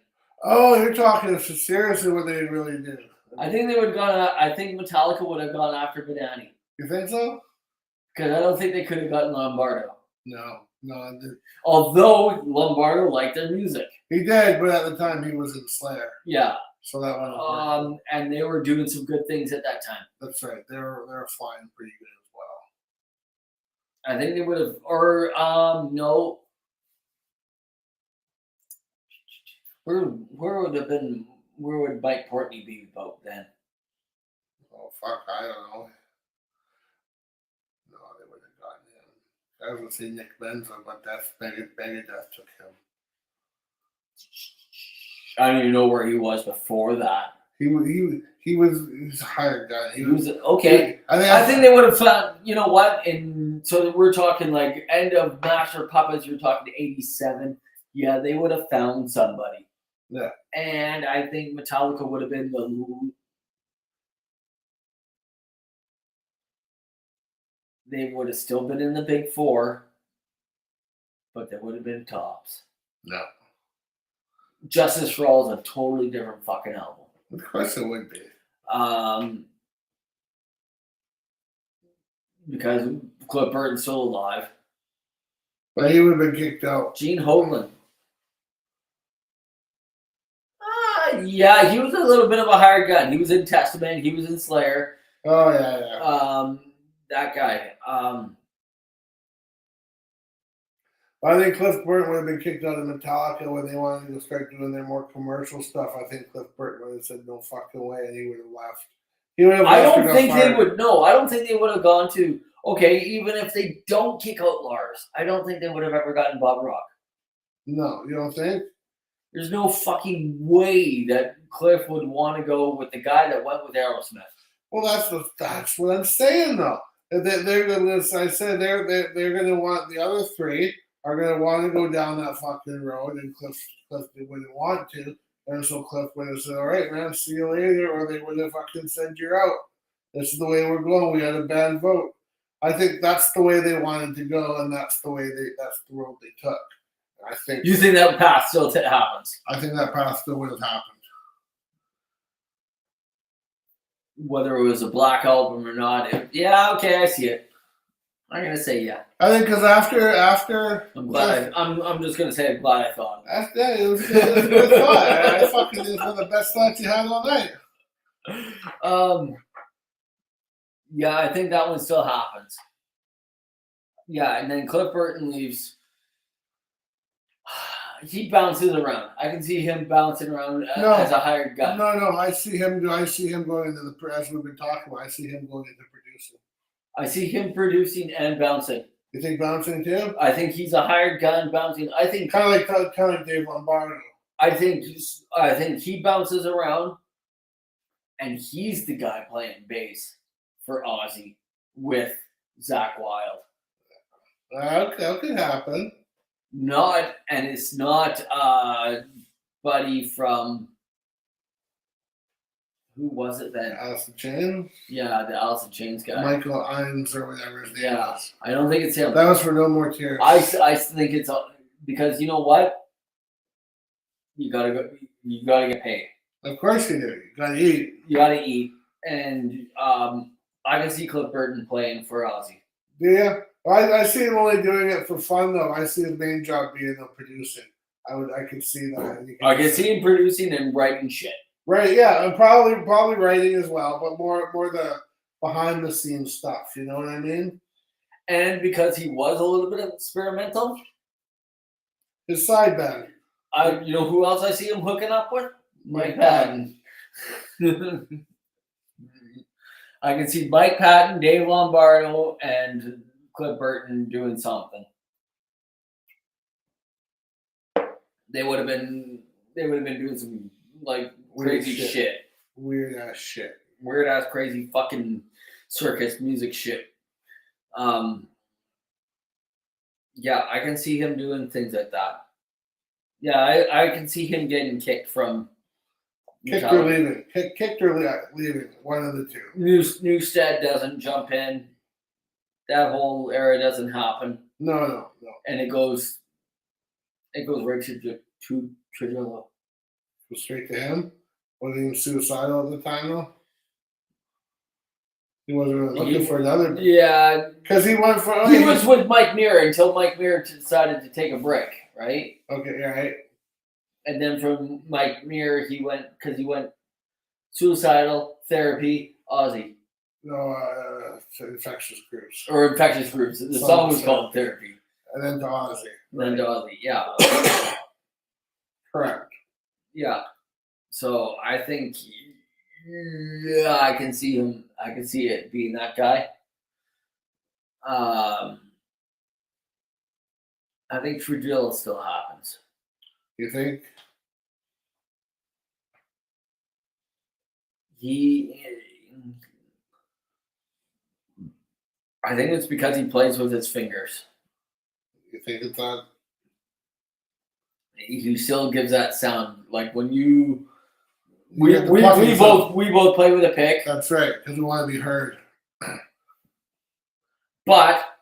Oh, you're talking seriously what they really do.
I think Metallica would have gone after Benani.
You think so?
Because I don't think they could have gotten Lombardo.
No.
Although Lombardo liked their music.
He did, but at the time he was in Slayer.
Yeah.
So that one.
And they were doing some good things at that time.
That's right. They're flying pretty good as well.
I think they would have, or no. Where would Mike Portney be about then?
Oh fuck, I don't know. No, they would have gotten him. I was gonna say Nick Benza, but that's Megadeth took him.
I don't even know where he was before that.
He was a hired guy.
He was okay. I think they would have found. You know what? And so we're talking like end of Master of Puppets. You're talking 87. Yeah, they would have found somebody.
Yeah.
And I think Metallica would have been they would have still been in the big four, but they would have been tops.
No.
Justice for All is a totally different fucking album.
Of course it would be.
Because Cliff Burton's still alive.
But he would have been kicked out.
Gene Hoglan. Yeah, he was a little bit of a hired gun. He was in Testament. He was in Slayer.
Oh, yeah.
That guy.
I think Cliff Burton would have been kicked out of Metallica when they wanted to start doing their more commercial stuff. I think Cliff Burton would have said no fucking way, and he would have left. He would have left.
I don't think they would. No, I don't think they would have gone to. Okay, even if they don't kick out Lars, I don't think they would have ever gotten Bob Rock.
No, you don't think?
There's no fucking way that Cliff would want to go with the guy that went with Aerosmith.
Well, that's what I'm saying though. They're gonna. I said they're gonna want the other three are gonna want to go down that fucking road, and Cliff wouldn't want to, and so Cliff would have said, "All right, man, see you later," or they would have fucking said, "You're out. This is the way we're going. We had a bad vote." I think that's the way they wanted to go, and that's the road they took. I think.
You think that path still happens?
I think that path still would have happened.
Whether it was a Black Album or not, yeah, okay, I see it. I'm gonna say yeah.
I think because after
I'm glad. I'm just gonna say I'm glad I thought.
It was a good thought. I fucking it was one of the best thoughts you had all night.
Yeah, I think that one still happens. Yeah, and then Cliff Burton leaves. He bounces around. I can see him bouncing around as a hired gun.
No. I see him going into the as we've been talking about. I see him going into producing.
I see him producing and bouncing.
You think bouncing too?
I think he's a hired gun bouncing. I think
kind of like Dave Lombardo.
I think he bounces around, and he's the guy playing bass for Ozzy with Zakk Wylde.
That could happen.
It's not Buddy from who was it then?
Alice in Chains?
Yeah, the Alice in Chains guy.
Michael Ines or whatever his name was.
I don't think it's him.
That was for No More Tears.
I think it's because you know what? You gotta get paid.
Of course you do. You gotta eat.
You gotta eat. And I can see Cliff Burton playing for Ozzy.
Yeah. I see him only doing it for fun though. I see his main job being producing. I could see that.
I can see him producing and writing shit.
Right, yeah, and probably writing as well, but more the behind the scenes stuff. You know what I mean?
And because he was a little bit experimental,
his side band.
You know who else I see him hooking up with? Mike Patton. I can see Mike Patton, Dave Lombardo, and Cliff Burton doing something. They would have been doing some like crazy shit.
Weird ass shit.
Weird ass crazy fucking circus music shit. Yeah, I can see him doing things like that. Yeah, I can see him getting kicked from
Kicked or leaving. Kicked or leaving. One of the two.
Newstead doesn't jump in. That whole era doesn't happen,
No.
and it goes right to Tridillo.
Go straight to him. Wasn't even suicidal at the time, though. He wasn't really looking for another.
Yeah,
Because he went for.
he was with Mike Mirror until Mike Mirror decided to take a break, right?
Okay, right.
And then from Mike Mirror, he went suicidal, therapy, Aussie.
No, infectious groups.
Or infectious groups. The song was called Therapy.
And then to Ozzy.
Then to Aussie, yeah.
Correct.
Yeah. So I think, yeah, I can see him. I can see it being that guy. I think Trudillo still happens.
You think?
I think it's because he plays with his fingers.
You think it's that?
He still gives that sound. Like when you
You get the plucking sound.
we both play with a pick,
That's right, because we want to be heard.
but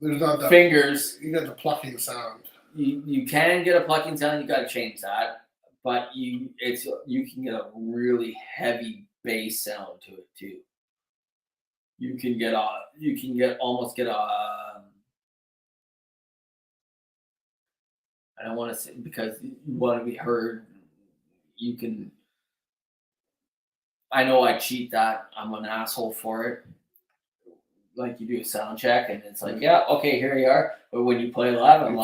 There's not that.
fingers.
You got the plucking sound.
You can get a plucking sound. You got to change that, but you can get a really heavy bass sound to it too. You can almost get a. I don't want to say because you want to be heard. You can. I know I cheat that. I'm an asshole for it. Like you do a sound check and it's like, yeah, okay, here you are. But when you play live, I'm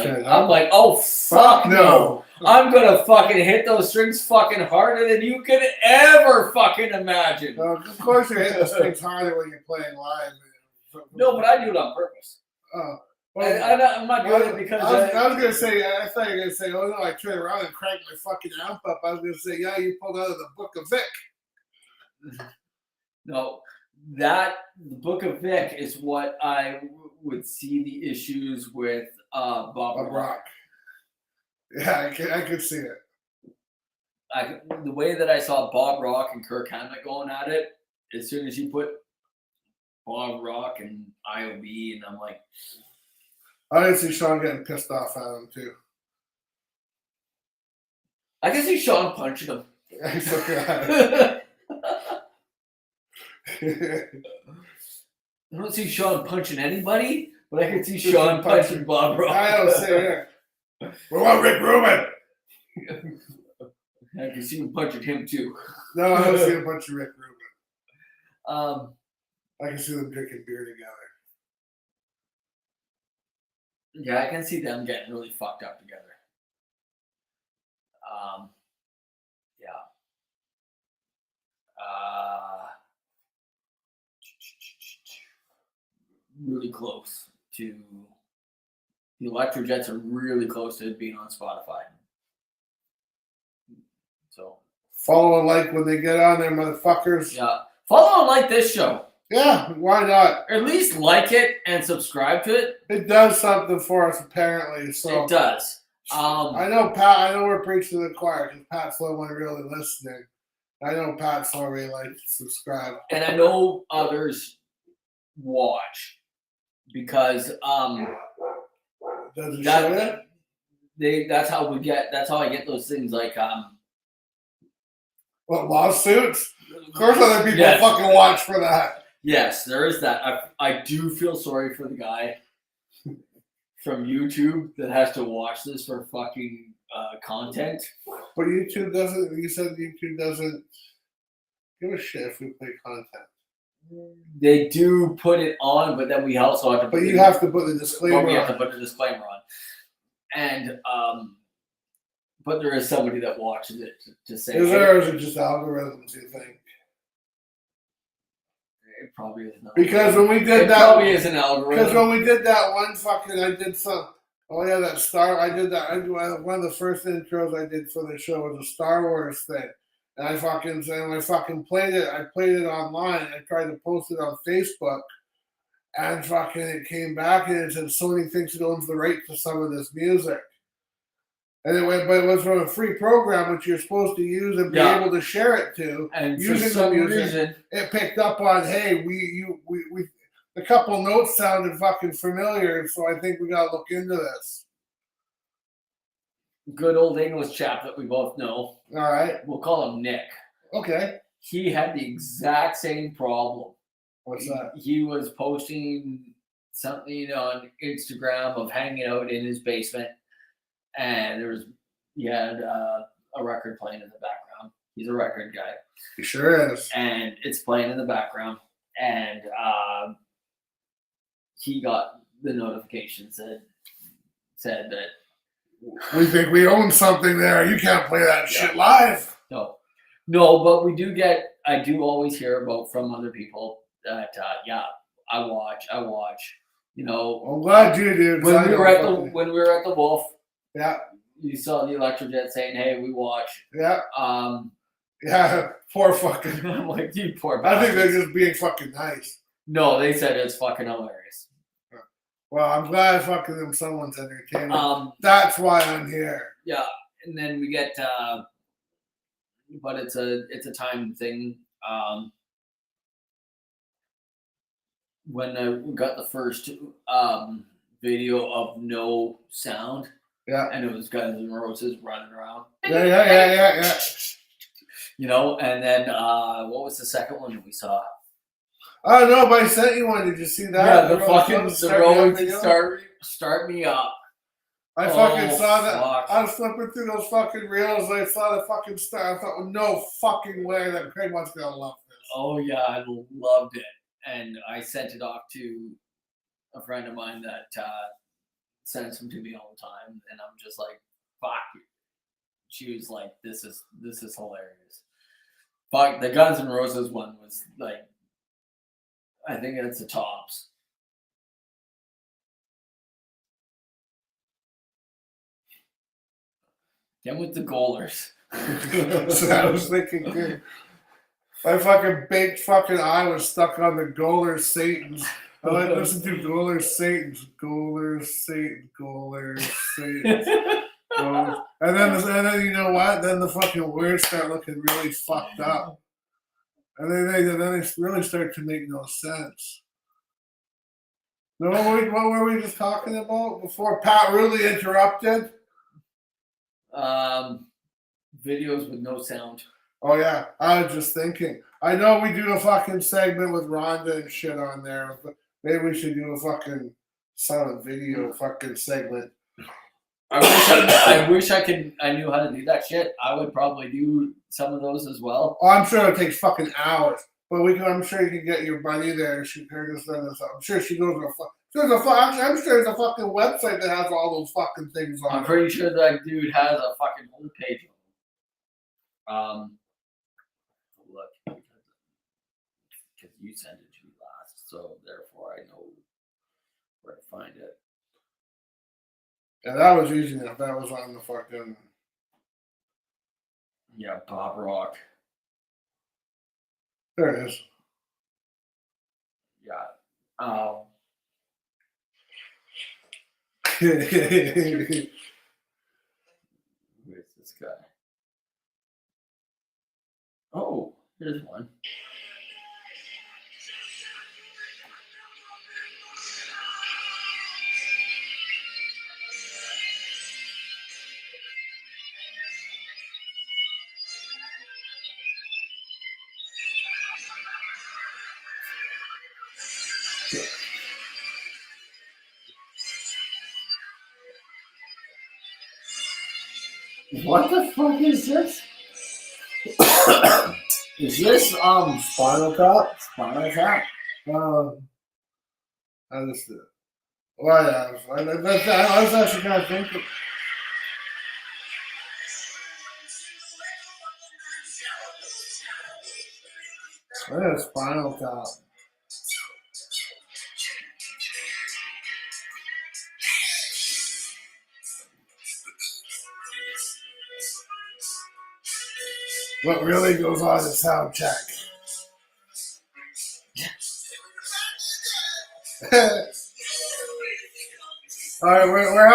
like, oh fuck no. I'm gonna fucking hit those strings fucking harder than you could ever fucking imagine.
Of course, you're hitting the strings harder when you're playing live.
No, but I do it on purpose. I'm not doing it because
I was gonna say. I thought you were gonna say, "Oh no!" I turned around and cranked my fucking amp up. I was gonna say, "Yeah, you pulled out of the Book of Vic."
No, the Book of Vic is what I would see the issues with Bob Rock.
Yeah, I could see it.
The way that I saw Bob Rock and Kirk Hammett going at it, as soon as you put Bob Rock and IOB, and I'm like,
I didn't see Sean getting pissed off at him too.
I can see Sean punching him.
He's looking at
I don't see Sean punching anybody, but I can see Sean punching Bob Rock.
I don't see it. We want Rick Rubin.
I can see him punching him too.
No, I don't see a bunch of Rick Rubin.
I
can see them drinking beer together.
Yeah, I can see them getting really fucked up together. Yeah. Really close to the Electrojets are really close to being on Spotify. So
follow and like when they get on there, motherfuckers.
Yeah, follow and like this show.
Yeah, why not?
Or at least like it and subscribe to it.
It does something for us, apparently. So
it does.
I know Pat. I know we're preaching to the choir because Pat's the one really listening. I know Pat's already subscribe,
and I know others watch because that's how I get those things like
what, lawsuits? Of course, other people fucking watch for that.
Yes, there is that. I do feel sorry for the guy from YouTube that has to watch this for fucking content.
But YouTube doesn't. You said YouTube doesn't give a shit if we play content.
They do put it on, but then we also have to.
But you have to put the disclaimer.
But we have to put the disclaimer on, and but there is somebody that watches it to say.
Is there, or is it just algorithms? You think?
It probably is not.
Because when we did that,
probably is an algorithm.
Because when we did that one fucking, I did some. Oh yeah, that Star. I did that. One of the first intros I did for the show was a Star Wars thing, and I fucking played it. I played it online. I tried to post it on Facebook, and fucking it came back and it said Sony thinks it owns the right to some of this music. And it went, but it was from a free program which you're supposed to use and be able to share it to.
And for
using
some
the music,
reason,
it picked up on, hey, we a couple notes sounded fucking familiar, so I think we gotta look into this.
good old English chap that we both know,
All right,
we'll call him Nick.
okay.
He had the exact same problem.
What's that?
He was posting something on Instagram of hanging out in his basement, and he had a record playing in the background. He's a record guy,
He sure is.
and it's playing in the background. And he got the notifications that said that
We think we own something there. You can't play that shit live.
no, but I do always hear about from other people that I watch. You know,
I'm glad you did.
when we were at the Wolf,
Yeah,
you saw the Electrojet saying, "Hey, we watch."
yeah, yeah. Poor fucking.
I'm like, you poor
I think they're
bastards.
just being fucking nice.
No, they said it's fucking hilarious.
Well, I'm glad fucking them someone's entertaining.
That's
That's why I'm here.
yeah, and then we get, but it's a time thing. When we got the first video of no sound,
Yeah,
and it was Guns N' Roses running around,
yeah.
you know, and then what was the second one that we saw?
Oh no, but I sent you one. Did you see that?
Yeah, the
Roads
roads start me up.
I fucking
Oh,
saw that.
fuck.
I was flipping through those fucking reels. And I saw the fucking star. I thought, no fucking way that Craig wants gonna love this.
Oh yeah, I loved it, and I sent it off to a friend of mine that sends them to me all the time, and I'm just like, "Fuck!" She was like, "This is hilarious." Fuck, the Guns N' Roses one was like, I think it's the tops. Get with the goalers.
So I was thinking, dude, my fucking baked fucking eye was stuck on the Goaler Satans. I like listen to Goaler Satans, Goaler Satan, Goaler Satans. Goalers. And then you know what? Then the fucking words start looking really fucked up, and then they really start to make no sense. No, what were we just talking about before Pat really interrupted?
Videos with no sound.
Oh yeah, I was just thinking. I know we do a fucking segment with Rhonda and shit on there, but maybe we should do a fucking silent video fucking segment.
I wish I knew how to do that shit. I would probably do some of those as well.
Oh, I'm sure it takes fucking hours, but I'm sure you can get your buddy there. And she can just send us. I'm sure she goes to I'm sure there's a fucking website that has all those fucking things on
I'm
it.
pretty sure that dude has a fucking homepage. Look, because you sent it to me last, so therefore I know where to find it.
Yeah, that was easy enough. That was on the fucking.
Yeah, Pop Rock.
There it is.
Yeah. Where's this guy? Oh, here's one. What the fuck is this? Is this
Spinal Tap?
Spinal Tap?
I just did. Well, yeah, I was actually kind of thinking. Yeah, Spinal Tap. What really goes on is sound check. All right, we're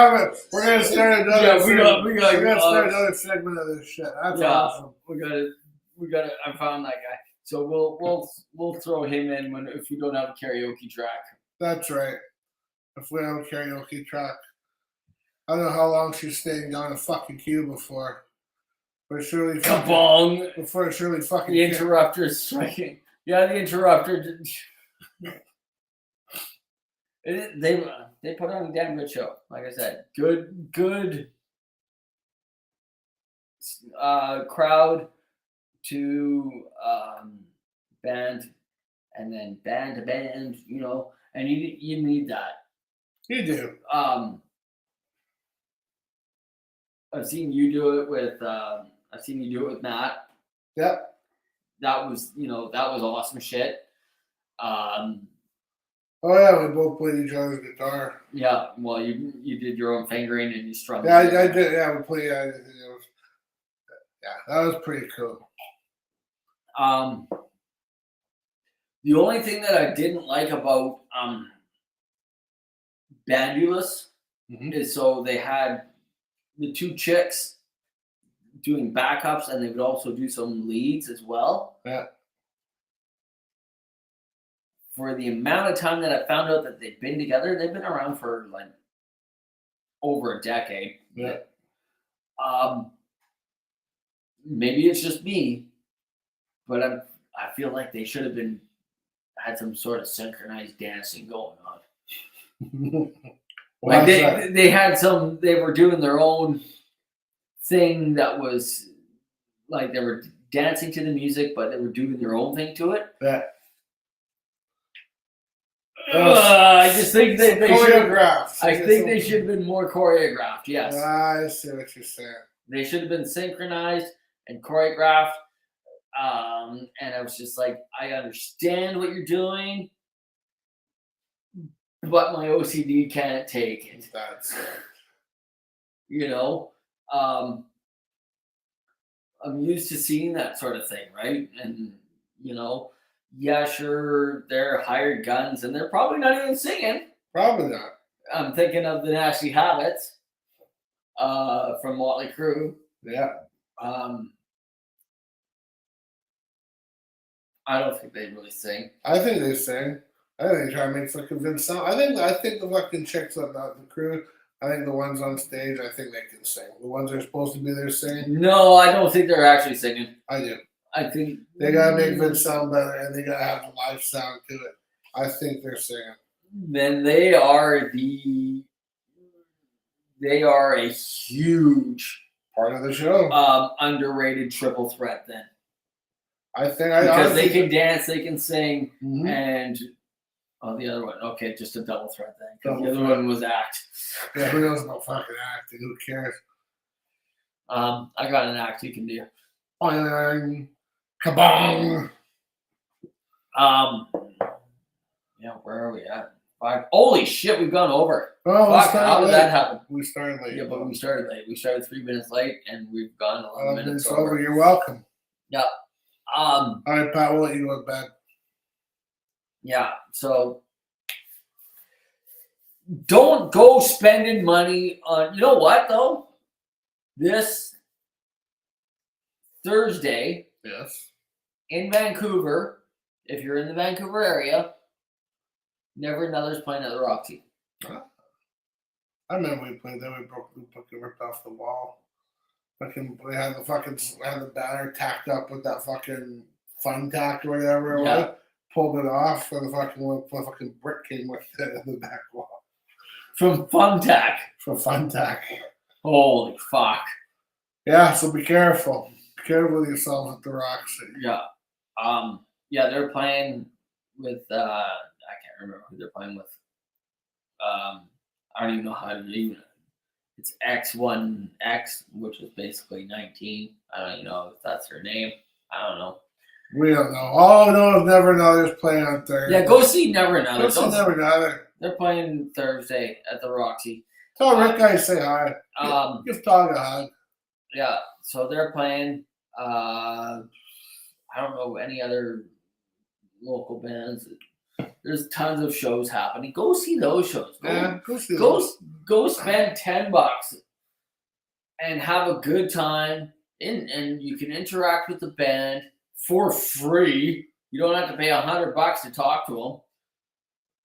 gonna start another.
Yeah,
segment.
we got
We're gonna start another segment of this shit. That's awesome.
We got it. I found that guy. So we'll throw him in if we don't have a karaoke track.
That's right. If we have a karaoke track, I don't know how long she's staying down a fucking queue before, but surely
Kabong!
before surely fucking.
The interrupter is striking. Yeah, the interrupter. They put on a damn good show. Like I said, good crowd to band, and then band to band. You know, and you need that.
You do.
I've seen you do it with Matt.
Yep.
That was awesome shit.
Oh yeah, we both played each other's guitar.
Yeah, well, you did your own fingering and you strummed.
Yeah, I did. Yeah, we played. Yeah, that was pretty cool.
The only thing that I didn't like about Bandulous is so they had the two chicks doing backups and they would also do some leads as well.
Yeah.
For the amount of time that I found out that they've been together, they've been around for like over a decade.
Yeah.
Maybe it's just me, but I feel like they should have had some sort of synchronized dancing going on. Like they had some. They were doing their own thing that was like they were dancing to the music, but they were doing their own thing to it.
Yeah.
I just think they
choreographed.
I think they should have been more choreographed. Yes.
I see what you're saying.
They should have been synchronized and choreographed. And I was just like, I understand what you're doing, but my OCD can't take it.
That's it.
You know, I'm used to seeing that sort of thing, right? And you know, yeah, sure, they're hired guns, and they're probably not even singing.
Probably not.
I'm thinking of the Nasty Habits from Motley Crue.
Yeah.
I don't think they really sing.
I think they sing. I think they try to make fucking Vince sound. I think the fucking chicks on the crew. I think the ones on stage. I think they can sing. The ones that are supposed to be there singing.
No, I don't think they're actually singing.
I do.
I think
They gotta make Vince sound better, and they gotta have the live sound to it. I think they're singing.
Then they are a huge
Part of the show.
underrated triple threat. Then
I think
because they can dance, they can sing,
Mhm.
and the other one, okay, just a double threat then. 'Cause
Double
the other
threat.
one was act.
Yeah, who knows about fucking acting? Who cares?
I got an act you can do.
Boing, kabong.
Yeah, where are we at? 5. Holy shit, we've gone over.
Oh, we
Fuck, how
started
did
late.
that happen?
We started late.
Yeah, but we started late. We started 3 minutes late, and we've gone 11 minutes
Minutes
over.
over. You're welcome.
Yeah.
All right, Pat. We'll let you go to bed.
Yeah. So don't go spending money on. You know what though? This Thursday
Yes.
in Vancouver, if you're in the Vancouver area, Never Another's playing at the Roxy.
I remember we played there. We fucking ripped off the wall. We had the banner tacked up with that fucking fun tack or whatever it was. Pulled it off, and the fucking brick came with it in the back wall.
From Funtac.
For fun tack.
Holy fuck.
Yeah, so be careful. Be careful with yourself at the Roxy.
Yeah. Yeah, they're playing with I can't remember who they're playing with. I don't even know how to name it. It's X1X, which is basically 19. I don't even know if that's their name. I don't know.
We don't know. Oh no, Never Another's playing on Thursday.
Yeah, go see Never Another.
Go see Never Another.
They're playing Thursday at the Roxy.
Tell Rick I say hi. Give Todd a hug.
Yeah, so they're playing. I don't know any other local bands. There's tons of shows happening. Go see those shows.
Yeah, go see
Go,
those.
go spend $10 and have a good time. And you can interact with the band for free. You don't have to pay $100 to talk to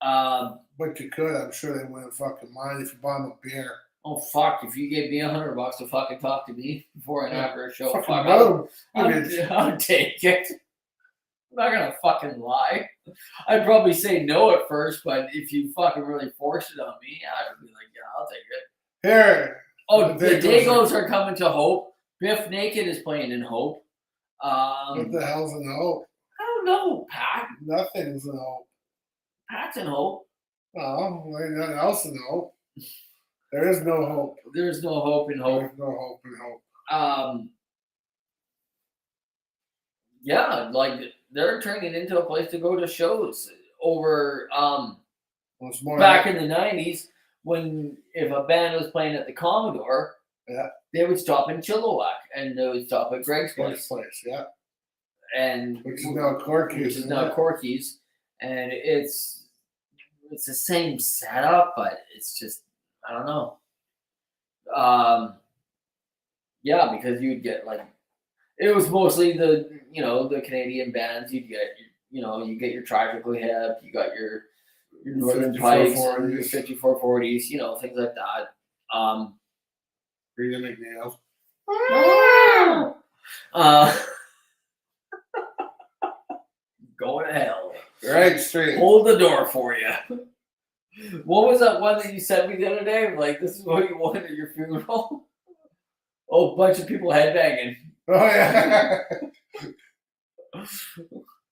them.
But you could. I'm sure they wouldn't fucking mind if you bought them a beer.
Oh fuck! If you gave me $100 to fucking talk to me before and after a show,
Fucking
fuck,
road.
I'd take it. I'm not gonna fucking lie. I'd probably say no at first, but if you fucking really forced it on me, I'd be like, yeah, I'll take it.
Here.
Oh,
The
the
Dagos
Dagos are coming to Hope. Biff Naked is playing in Hope.
What the hell's in hope?
I don't know, Pat.
Nothing's in hope.
Pat's in Hope.
Oh, there's nothing else in hope. There is no hope.
There's no hope in Hope.
There's no hope in hope.
Yeah, like they're turning it into a place to go to shows over
Well, it's more
back
like,
in the 90s when if a band was playing at the Commodore,
Yeah.
they would stop in Chilliwack and they would stop at Greg's
this
place.
place, yeah.
And
Which is now Corky's.
which is
isn't
now
it?
Corky's. And it's the same setup, but it's just I don't know. Yeah, because you'd get like it was mostly the the Canadian bands. You'd get you get your Tragically Hip, you got your Northern Pikes, and your 5440s, things like that.
Rita McNeil.
Going to hell.
Right straight.
Hold the door for you. What was that one that you sent me the other day? Like, this is what you wanted at your funeral? Oh, a bunch of people headbanging.
Oh yeah.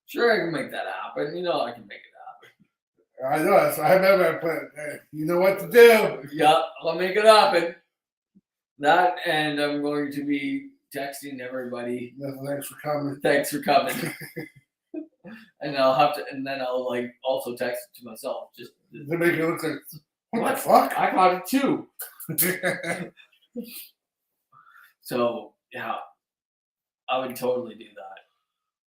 Sure, I can make that happen. I can make it happen.
I know. So I remember I put. Hey, you know what to do.
Yeah, I'll make it happen. That, and I'm going to be texting everybody.
Thanks for coming.
Thanks for coming. And then I'll like also text it to myself. Just
To make it look like what the
what?
fuck?
I got it too. So yeah, I would totally do that.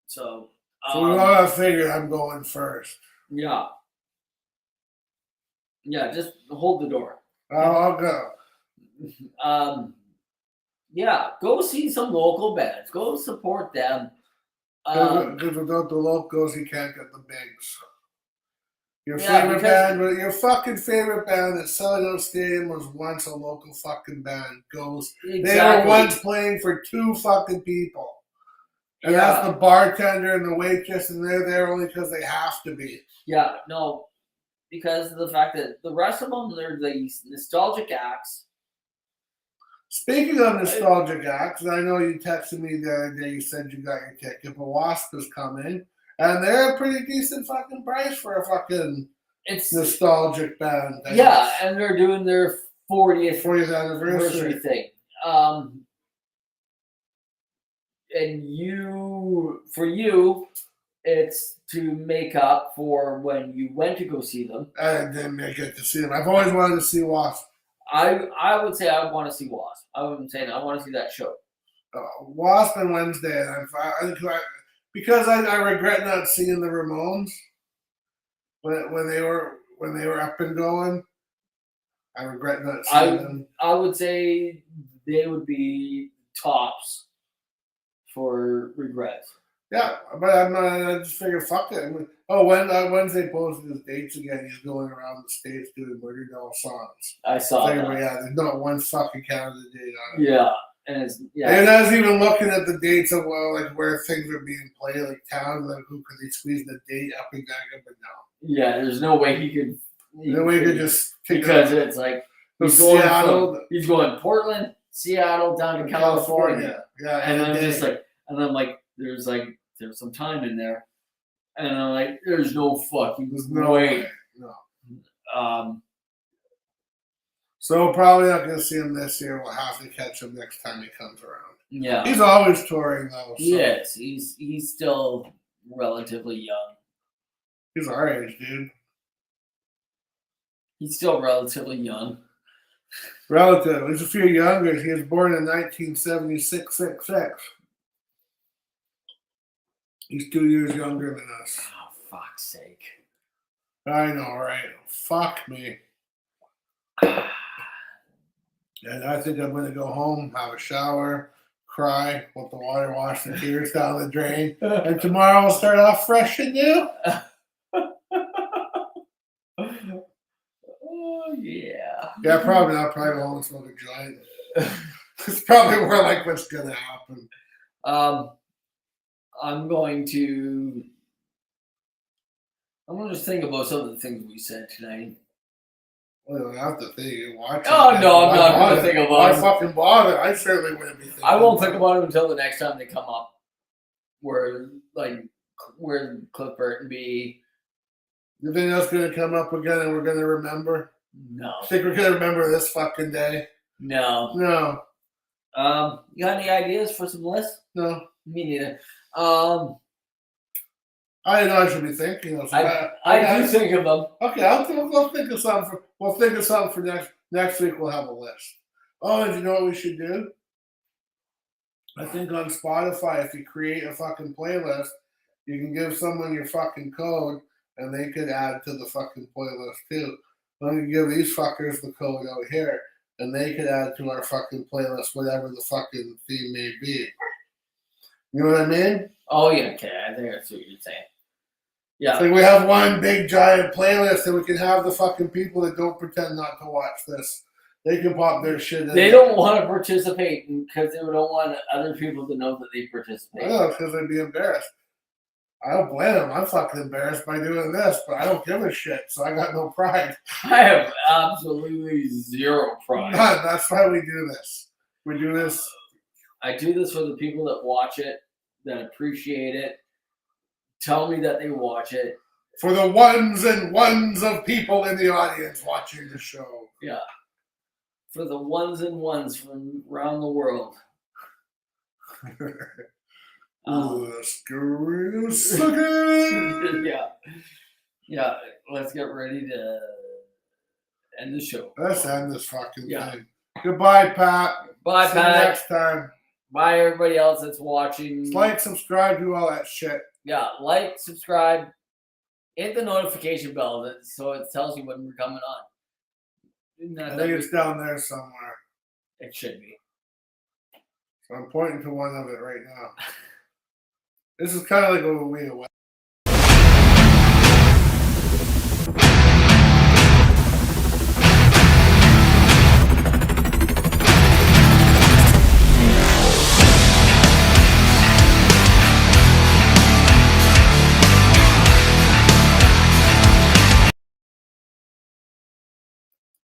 So
So we all figured I'm going first.
yeah, just hold the door.
I'll go.
Yeah, go see some local bands. Go support them.
Because without the locals, you can't get the bigs. Your
Yeah,
favorite
because-
band, your fucking favorite band at Selling Out Stadium was once a local fucking band. Goes. They
Exactly.
were once playing for 2 fucking people. And
Yeah.
that's the bartender and the waitress, and they're there only because they have to be.
Yeah, no, because of the fact that the rest of them, they're these nostalgic acts.
Speaking of nostalgic acts, I know you texted me the other day, you said you got your ticket, but Wasp is coming. And they're a pretty decent fucking price for a fucking
It's
nostalgic band. I
yeah,
guess.
and they're doing their 40th
40th
anniversary
anniversary.
thing. And for you, it's to make up for when you went to go see them.
I didn't get to see them. I've always wanted to see Wasp.
I would say I want to see Wasp. I wouldn't say I want to see that show.
Wasp on Wednesday, and because I regret not seeing the Ramones when they were up and going. I regret not seeing them.
I would say they would be tops for regrets.
Yeah, but I just figured, fuck it. When Wednesday posted his dates again, he's going around the States doing Murder Doll songs.
I saw
Figured,
that.
Yeah, there's not one fucking Canada date on it.
Yeah, and it's
And I was even looking at the dates of where things are being played, like towns, like who could they squeeze the date up and down, but no.
Yeah, there's no way he could.
No way to just take
because
it
it's like
to
he's going
Seattle,
he's going Portland, Seattle, down to California,
Yeah,
and I'm
then
just like, there's some time in there, and I'm like, there's no fucking
there's no
way.
way. No.
Um,
So probably not going to see him this year. We'll have to catch him next time he comes around.
yeah,
He's always touring though. So
yes, he's still relatively young.
he's our age, dude.
He's still relatively young.
Relative. He's a few younger. He was born in 1976. He's 2 years younger than us.
Oh, fuck's sake.
I know, right? Fuck me. And I think I'm gonna go home, have a shower, cry, let the water wash the tears down the drain, and tomorrow I'll start off fresh and new.
Oh yeah.
Yeah, probably not. Probably go home and smoke a joint. It's probably more like what's gonna happen.
I'm going to just think about some of the things we said tonight.
Well, you don't have to think. You watch it.
Oh no, I'm not going
bother?
to think
Why
about it.
fucking bother? I certainly wouldn't be thinking.
I won't think about it until the next time they come up. Where Cliff Burton be?
You think that's gonna come up again, and we're gonna remember?
No,
Think we're gonna remember this fucking day?
no.
No,
You got any ideas for some lists?
no.
Me neither.
I know I should be thinking of.
I do think of them.
Okay, we'll think of something. We'll think of something for next week. We'll have a list. Oh, and you know what we should do? I think on Spotify, if you create a fucking playlist, you can give someone your fucking code, and they could add to the fucking playlist too. Let me give these fuckers the code out here, and they could add to our fucking playlist, whatever the fucking theme may be. You know what I mean?
Oh yeah, okay. I think that's what you're saying. Yeah.
So we have one big giant playlist, and we can have the fucking people that don't pretend not to watch this. They can pop their shit in.
They don't want to participate because they don't want other people to know that they participate.
I know, because they'd be embarrassed. I don't blame them. I'm fucking embarrassed by doing this, but I don't give a shit, so I got no pride.
I have absolutely zero pride.
None. That's why we do this. We do this.
I do this for the people that watch it, that appreciate it, tell me that they watch it.
For the ones and ones of people in the audience watching the show.
Yeah. For the ones and ones from around the world. Yeah. Yeah. Let's get ready to end the show.
Let's end this fucking
Yeah.
thing. Goodbye, Pat.
Bye,
See you
Pat.
next time.
Bye, everybody else that's watching.
Like, subscribe, do all that shit.
Yeah, like, subscribe, hit the notification bell so it tells you when we're coming on.
I think it's down there somewhere.
It should be.
So I'm pointing to one of it right now. This is kind of like a wheel.